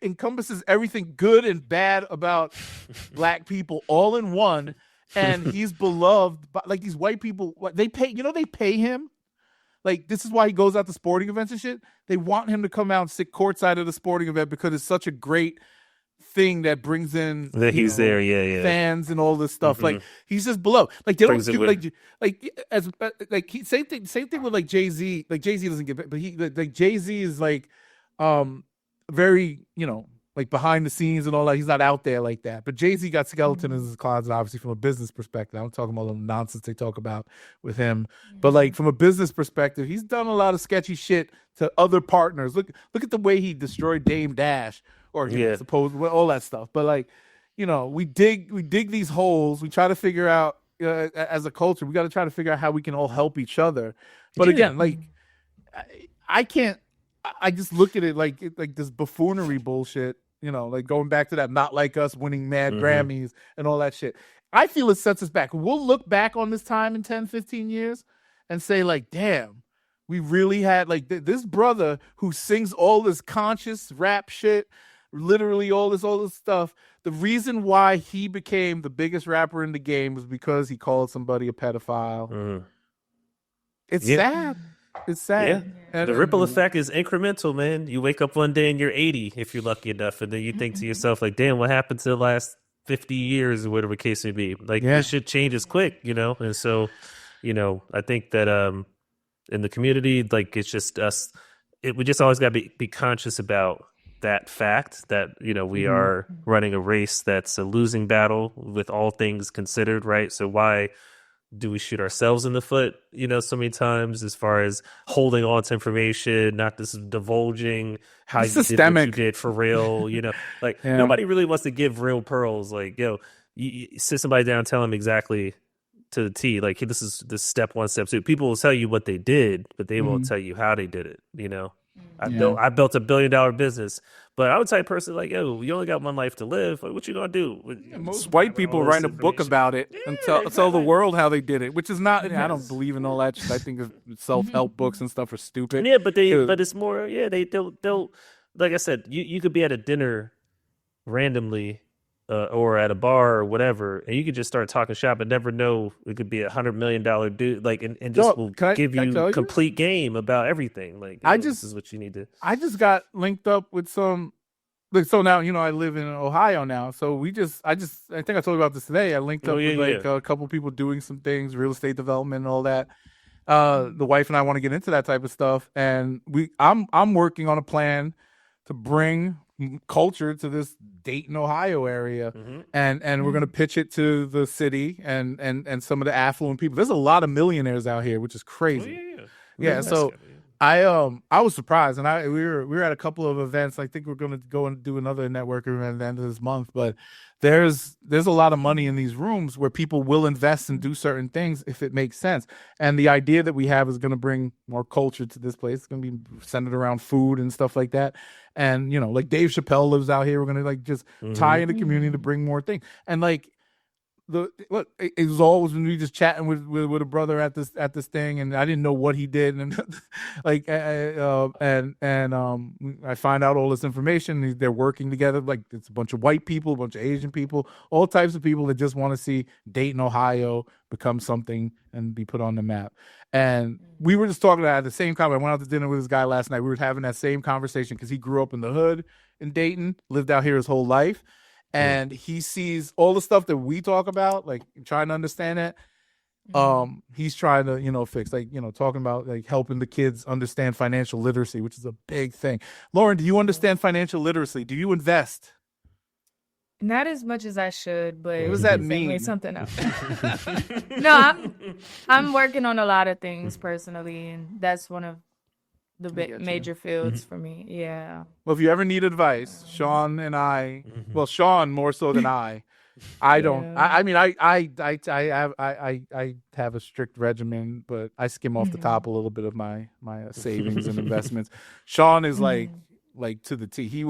encompasses everything good and bad about black people all in one. And he's beloved by, like, these white people, they pay him. Like, this is why he goes out to sporting events and shit. They want him to come out and sit courtside of the sporting event because it's such a great thing that brings in that he's there, fans and all this stuff. Like, he's just beloved. Like, they don't do same thing with like Jay-Z. Like, Jay-Z doesn't get, but Jay-Z is like very, like behind the scenes and all that. He's not out there like that. But Jay-Z got skeleton in his closet, obviously, from a business perspective. I'm talking about the nonsense they talk about with him. But like from a business perspective, he's done a lot of sketchy shit to other partners. Look at the way he destroyed Dame Dash, or all that stuff. But like, we dig these holes. We try to figure out as a culture, we got to try to figure out how we can all help each other. But again, like I can't. I just look at it like this buffoonery bullshit. Like going back to that Not Like Us winning mad Grammys and all that shit. I feel it sets us back. We'll look back on this time in 10, 15 years and say like, damn, we really had like this brother who sings all this conscious rap shit, literally all this stuff. The reason why he became the biggest rapper in the game was because he called somebody a pedophile. It's sad. It's sad. Yeah. And the ripple effect is incremental, man. You wake up one day and you're 80 if you're lucky enough, and then you think to yourself like, damn, what happened to the last 50 years or whatever the case may be? Like, this shit changes quick, And so, I think that in the community, like, it's just us. We just always got to be conscious about that fact that, we are running a race that's a losing battle with all things considered, right? So why do we shoot ourselves in the foot, so many times, as far as holding on to information, not just divulging how you did what you did for real, nobody really wants to give real pearls. Like, you sit somebody down, tell them exactly to the T, like, hey, this is step one, step two. People will tell you what they did, but they won't tell you how they did it, I built $1 billion business, but I would tell a person like, yo, you only got one life to live. Like, what you gonna do? Most white people write a book about it and tell the world how they did it, which is not. I don't believe in all that shit. I think self-help books and stuff are stupid. Yeah, but it's more. Yeah, they'll like I said, you could be at a dinner randomly. Or at a bar or whatever, and you could just start talking shop and never know it could be $100 million dude, like, and just will give you complete game about everything. Like, this is what you need to. I just got linked up with some. Like, so now I live in Ohio now, so I think I told you about this today. I linked up with a couple people doing some things, real estate development and all that. The wife and I want to get into that type of stuff, and I'm working on a plan to bring culture to this Dayton, Ohio area, and we're gonna pitch it to the city and some of the affluent people. There's a lot of millionaires out here, which is crazy. So I was surprised, and we were at a couple of events. I think we're gonna go and do another networking event at the end of this month. But there's a lot of money in these rooms where people will invest and do certain things if it makes sense. And the idea that we have is going to bring more culture to this place. It's going to be centered around food and stuff like that. And, like Dave Chappelle lives out here. We're going to like just tie in the community to bring more things. And like, look, it was always when we just chatting with a brother at this thing, and I didn't know what he did, and like I find out all this information. They're working together. Like it's a bunch of white people, a bunch of Asian people, all types of people that just want to see Dayton, Ohio become something and be put on the map. And we were just talking at the same time. I went out to dinner with this guy last night. We were having that same conversation because he grew up in the hood in Dayton, lived out here his whole life. And he sees all the stuff that we talk about, like trying to understand it. He's trying to, fix, like, talking about like helping the kids understand financial literacy, which is a big thing. Lauren, do you understand financial literacy? Do you invest? Not as much as I should, but what does that mean? Something else. No, I'm working on a lot of things personally, and that's one of the major fields for me. Yeah. Well, if you ever need advice, Sean and I, well, Sean more so than I don't. I mean, I have a strict regimen, but I skim off the top a little bit of my savings and investments. Sean is like to the T. He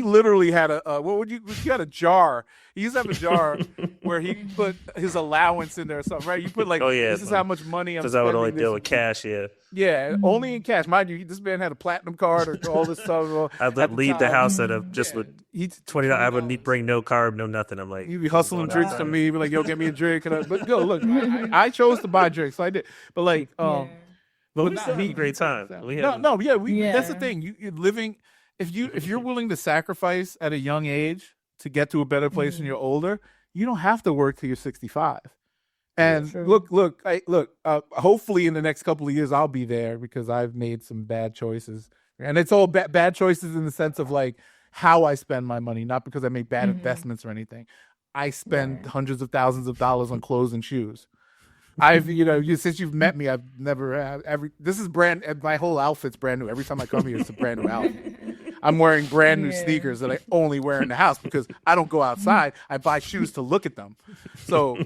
literally had he had a jar. He used to have a jar where he put his allowance in there or something, right? You put like, this is how much money I'm spending. Because I would only deal with cash, yeah. Yeah, only in cash. Mind you, this man had a platinum card or all this stuff. I'd leave the house with $20. I would bring no carb, no nothing. I'm like, you'd be hustling drinks to me. You'd be like, yo, get me a drink. But yo, look, I chose to buy drinks, so I did. But like, but we still had a great time. That's the thing. You're living. If you're willing to sacrifice at a young age to get to a better place when you're older, you don't have to work till you're 65. And look. Hopefully, in the next couple of years, I'll be there because I've made some bad choices, and it's all bad choices in the sense of like how I spend my money, not because I make bad investments or anything. I spend hundreds of thousands of dollars on clothes and shoes. Since you've met me, I've never had this is my whole outfit's brand new. Every time I come here, it's a brand new outfit. I'm wearing brand new sneakers that I only wear in the house because I don't go outside. I buy shoes to look at them. So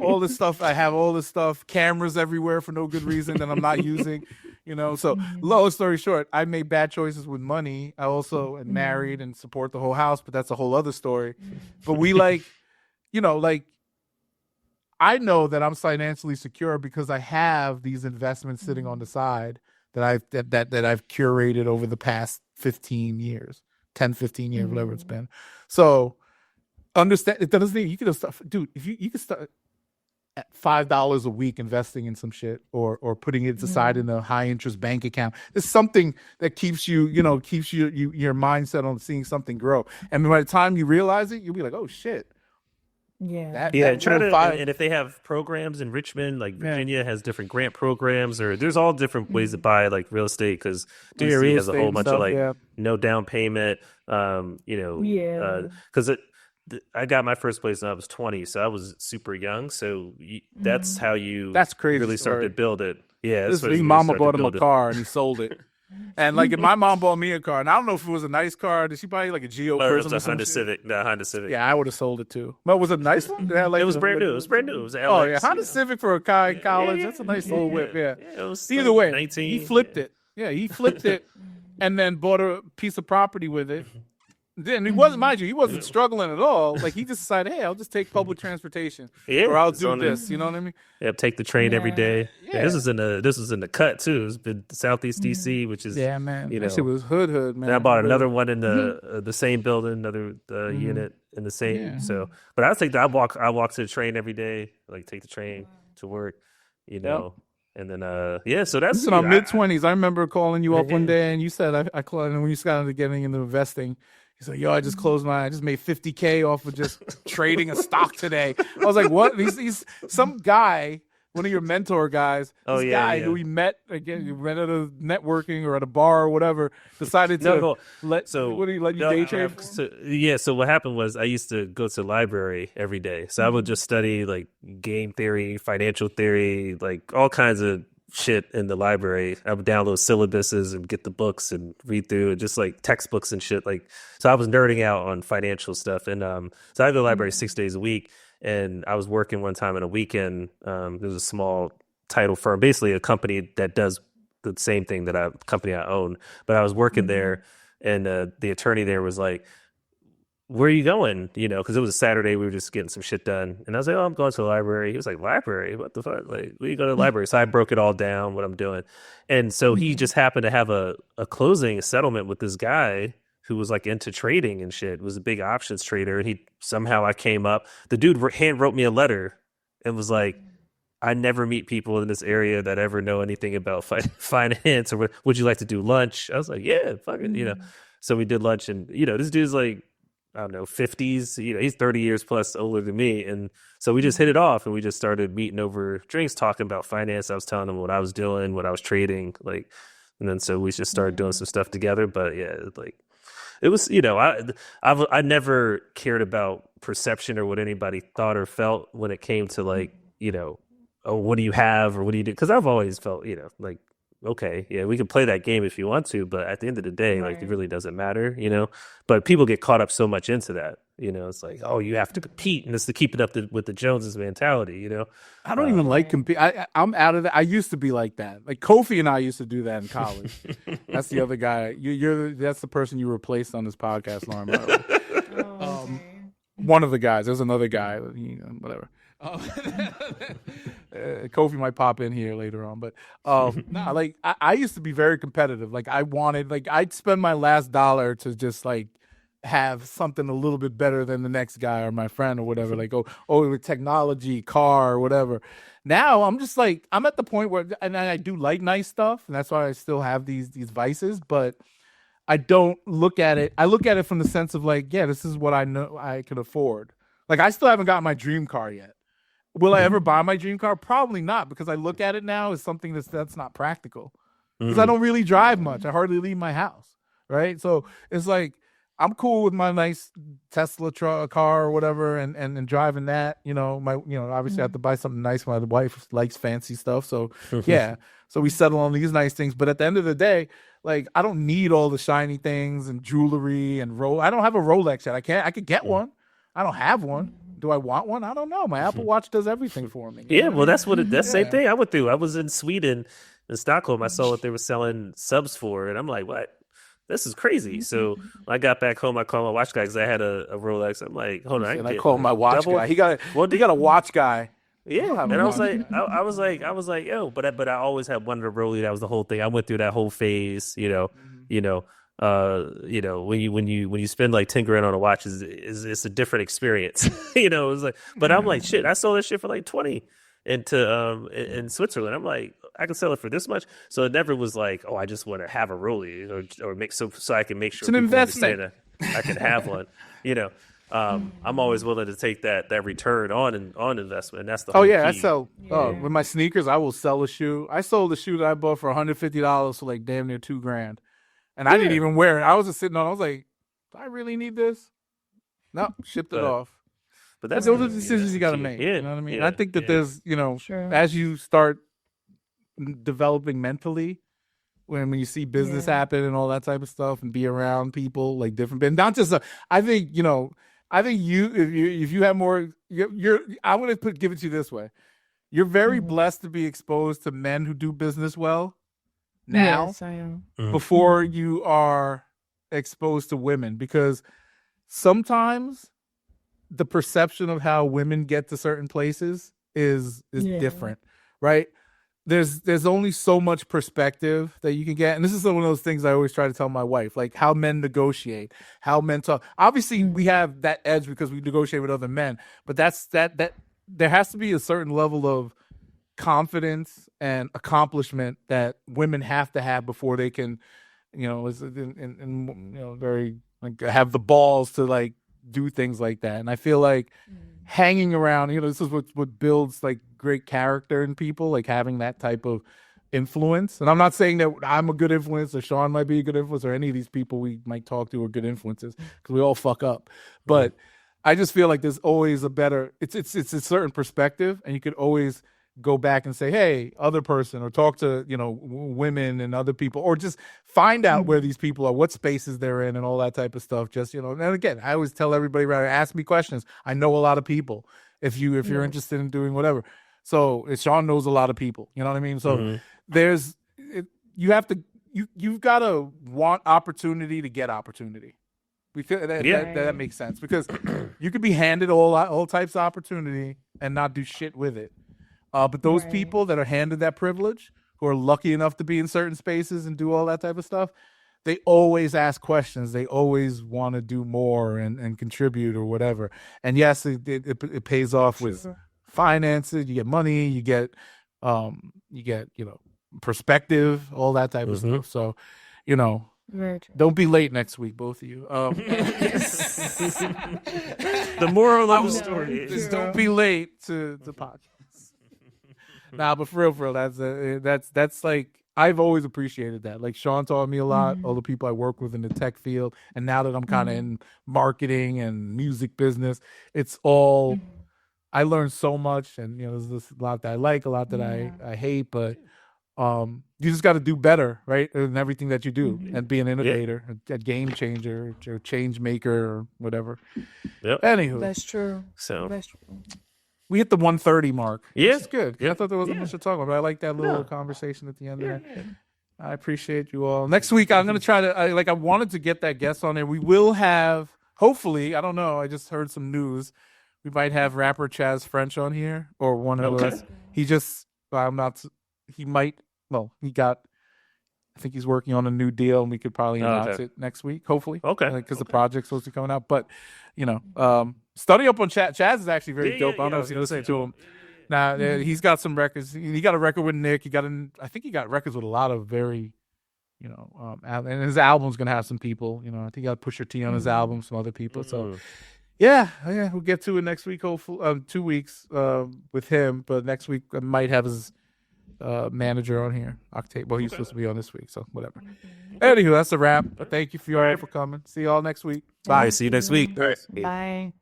all this stuff, I have all this stuff, cameras everywhere for no good reason that I'm not using. So long story short, I made bad choices with money. I also am married and support the whole house, but that's a whole other story. But we I know that I'm financially secure because I have these investments sitting on the side that I've curated over the past 15 years, 10, 15 years, whatever it's been. So understand it doesn't mean you can start, dude, if you can start at $5 a week investing in some shit or putting it aside in a high interest bank account. It's something that keeps you, your mindset on seeing something grow. And by the time you realize it, you'll be like, oh shit. Yeah. And if they have programs in Richmond, like Virginia has different grant programs, or there's all different ways to buy like real estate because DC has a whole bunch of no down payment. Because I got my first place when I was 20, so I was super young. So that's how that's crazy really start to build it. Yeah, his mama bought him a car and he sold it. And like, if my mom bought me a car, and I don't know if it was a nice car. Did she buy like a Geo Prism? It was a Honda Civic. No, Honda Civic. Yeah, I would have sold it too. But was it a nice one? It was brand new. It was brand new. It was LX, Honda Civic for a guy in college. That's a nice little whip. Yeah. It was either way, 19, he flipped it. Yeah, he flipped it, and then bought a piece of property with it. Then he wasn't, mind you, he wasn't struggling at all. Like he just decided, hey, I'll just take public transportation, or I'll do this. You know what I mean? Yeah, take the train every day. Yeah. This was in the cut too. It's been Southeast DC, which is man. That shit was hood, man. And I bought another one in the same building, another unit in the same. Yeah. So, but I think I walk to the train every day. Like take the train to work. And then so that's in our mid-20s. I remember calling you up one day, and you said I called, and when you started getting into investing. He's like, yo, I just I just made $50K off of just trading a stock today. I was like, what? He's some guy, one of your mentor guys, who we met at a networking or at a bar or whatever, decided to let you day trade? So what happened was I used to go to the library every day. So I would just study like game theory, financial theory, like all kinds of shit in the library. I would download syllabuses and get the books and read through it, just like textbooks and shit. Like, so I was nerding out on financial stuff. And so I go to the library 6 days a week. And I was working one time on a weekend. There's a small title firm, basically a company that does the same thing company I own. But I was working there, and the attorney there was like, where are you going? You know, because it was a Saturday, we were just getting some shit done. And I was like, oh, I'm going to the library. He was like, library? What the fuck? Like, where you go to the library? So I broke it all down, what I'm doing. And so he just happened to have a closing, a settlement with this guy who was like into trading and shit, was a big options trader. And I came up. The dude hand wrote me a letter and was like, I never meet people in this area that ever know anything about finance, or would you like to do lunch? I was like, yeah, fuck it, you know. So we did lunch, and you know, this dude's like, I don't know, 50s. You know, he's 30 years plus older than me, and so we just hit it off, and we just started meeting over drinks, talking about finance. I was telling him what I was doing, what I was trading, like, and then so we just started doing some stuff together. But yeah, like, it was, you know, I never cared about perception or what anybody thought or felt when it came to, like, you know, oh, what do you have or what do you do? Because I've always felt, you know, like, okay, yeah, we can play that game if you want to, but at the end of the day, like, it really doesn't matter, you know. But people get caught up so much into that, you know. It's like, oh, you have to compete, and it's to keep it up with the Joneses mentality, you know. I don't even like compete. I'm out of that. I used to be like that. Like Kofi and I used to do that in college. That's the other guy. That's the person you replaced on this podcast, Lamar. One of the guys. There's another guy. Whatever. Kofi might pop in here later on, but nah, like I used to be very competitive. Like I'd spend my last dollar to just like have something a little bit better than the next guy or my friend or whatever. Like with technology, car, or whatever. Now I'm just like, I'm at the point where, and I do like nice stuff, and that's why I still have these vices, but I don't look at it. I look at it from the sense of like, yeah, this is what I know I can afford. Like I still haven't got my dream car yet. Will I ever buy my dream car? Probably not, because I look at it now as something that's not practical. Because I don't really drive much. I hardly leave my house, right? So it's like I'm cool with my nice Tesla car or whatever, and driving that. You know, obviously I have to buy something nice. My wife likes fancy stuff, so yeah. So we settle on these nice things. But at the end of the day, like I don't need all the shiny things and jewelry and I don't have a Rolex yet. I could get one. I don't have one. Do I want one? I don't know. My Apple Watch does everything for me. Yeah, well, that's the same thing I went through. I was in Sweden, in Stockholm. I saw what they were selling subs for, and I'm like, what? This is crazy. So when I got back home, I called my watch guy because I had a Rolex. I'm like, hold on. I called my watch guy. He got a watch guy. Yeah, and I was like, yo, but I always had wanted a Rolex. That was the whole thing. I went through that whole phase, you know. When you spend like 10 grand on a watch, it's a different experience. You know, it was like, but I'm like, shit, I sold that shit for like 20 in Switzerland. I'm like, I can sell it for this much. So it never was like, oh, I just want to have a Rolex or make so I can make sure it's an investment. I can have one. You know, I'm always willing to take that return on investment. And that's the whole key. I sell with my sneakers. I will sell a shoe. I sold a shoe that I bought for $150 for like damn near $2,000. And I didn't even wear it. I was just sitting on. I was like, do I really need this? No, shipped it off. But those are the decisions you got to make. Yeah, you know what I mean? I think that there's, as you start developing mentally, when you see business happen and all that type of stuff, and be around people like different, but not just. I think if you have more, I'm gonna give it to you this way. You're very blessed to be exposed to men who do business well. Now, yes, I am. Before you are exposed to women, because sometimes the perception of how women get to certain places is different, right? There's only so much perspective that you can get, and this is one of those things I always try to tell my wife, like how men negotiate, how men talk. Obviously, we have that edge because we negotiate with other men, but that's that there has to be a certain level of confidence and accomplishment that women have to have before they can, very like have the balls to like do things like that. And I feel like hanging around, this is what builds like great character in people, like having that type of influence. And I'm not saying that I'm a good influence or Sean might be a good influence or any of these people we might talk to are good influences, because we all fuck up. But I just feel like there's always a better, it's a certain perspective, and you could always go back and say, hey, other person, or talk to, women and other people, or just find out where these people are, what spaces they're in, and all that type of stuff. Just, and again, I always tell everybody around, ask me questions. I know a lot of people if you're interested in doing whatever. So Sean knows a lot of people, you know what I mean? So you've got to want opportunity to get opportunity. We feel that, Yeah. that makes sense because you could be handed all types of opportunity and not do shit with it. But those Right. people that are handed that privilege, who are lucky enough to be in certain spaces and do all that type of stuff, they always ask questions. They always want to do more and contribute or whatever. And yes, it pays off with finances. You get money. You get perspective, all that type of stuff. So, Very true. don't be late next week, both of you. The moral of the story is Just don't be late to the podcast. Nah, but for real, that's like, I've always appreciated that. Like Sean taught me a lot, all the people I work with in the tech field, and now that I'm kind of in marketing and music business, it's all I learned so much, and there's a lot that I like, a lot that I hate, but you just got to do better, right, in everything that you do, and be an innovator, a game changer, or change maker, or whatever. Yep. Anywho, That's true. So That's true. we hit the 1:30 mark. Yeah. It's good. Yeah. I thought there wasn't much to talk about, but I like that little No. conversation at the end of that. I appreciate you all. Next week, I'm going to try to, I wanted to get that guest on there. We will have, hopefully, I don't know, I just heard some news. We might have rapper Chaz French on here, or one of us. He just, I think he's working on a new deal, and we could probably announce it next week, hopefully. Okay. Because the project's supposed to be coming out. But, study up on Chaz. Chaz is actually very dope. I don't know if you listen to him. Now, he's got some records. He got a record with Nick. I think he got records with a lot of very, and his album's going to have some people. I think he got Pusha T on his album, some other people. So, yeah, we'll get to it next week, hopefully. 2 weeks with him. But next week, I might have his manager on here, Octave. Well, he's supposed to be on this week, so whatever. Anywho, that's a wrap. Thank you for coming. See y'all next week. Bye. See you next week. Bye.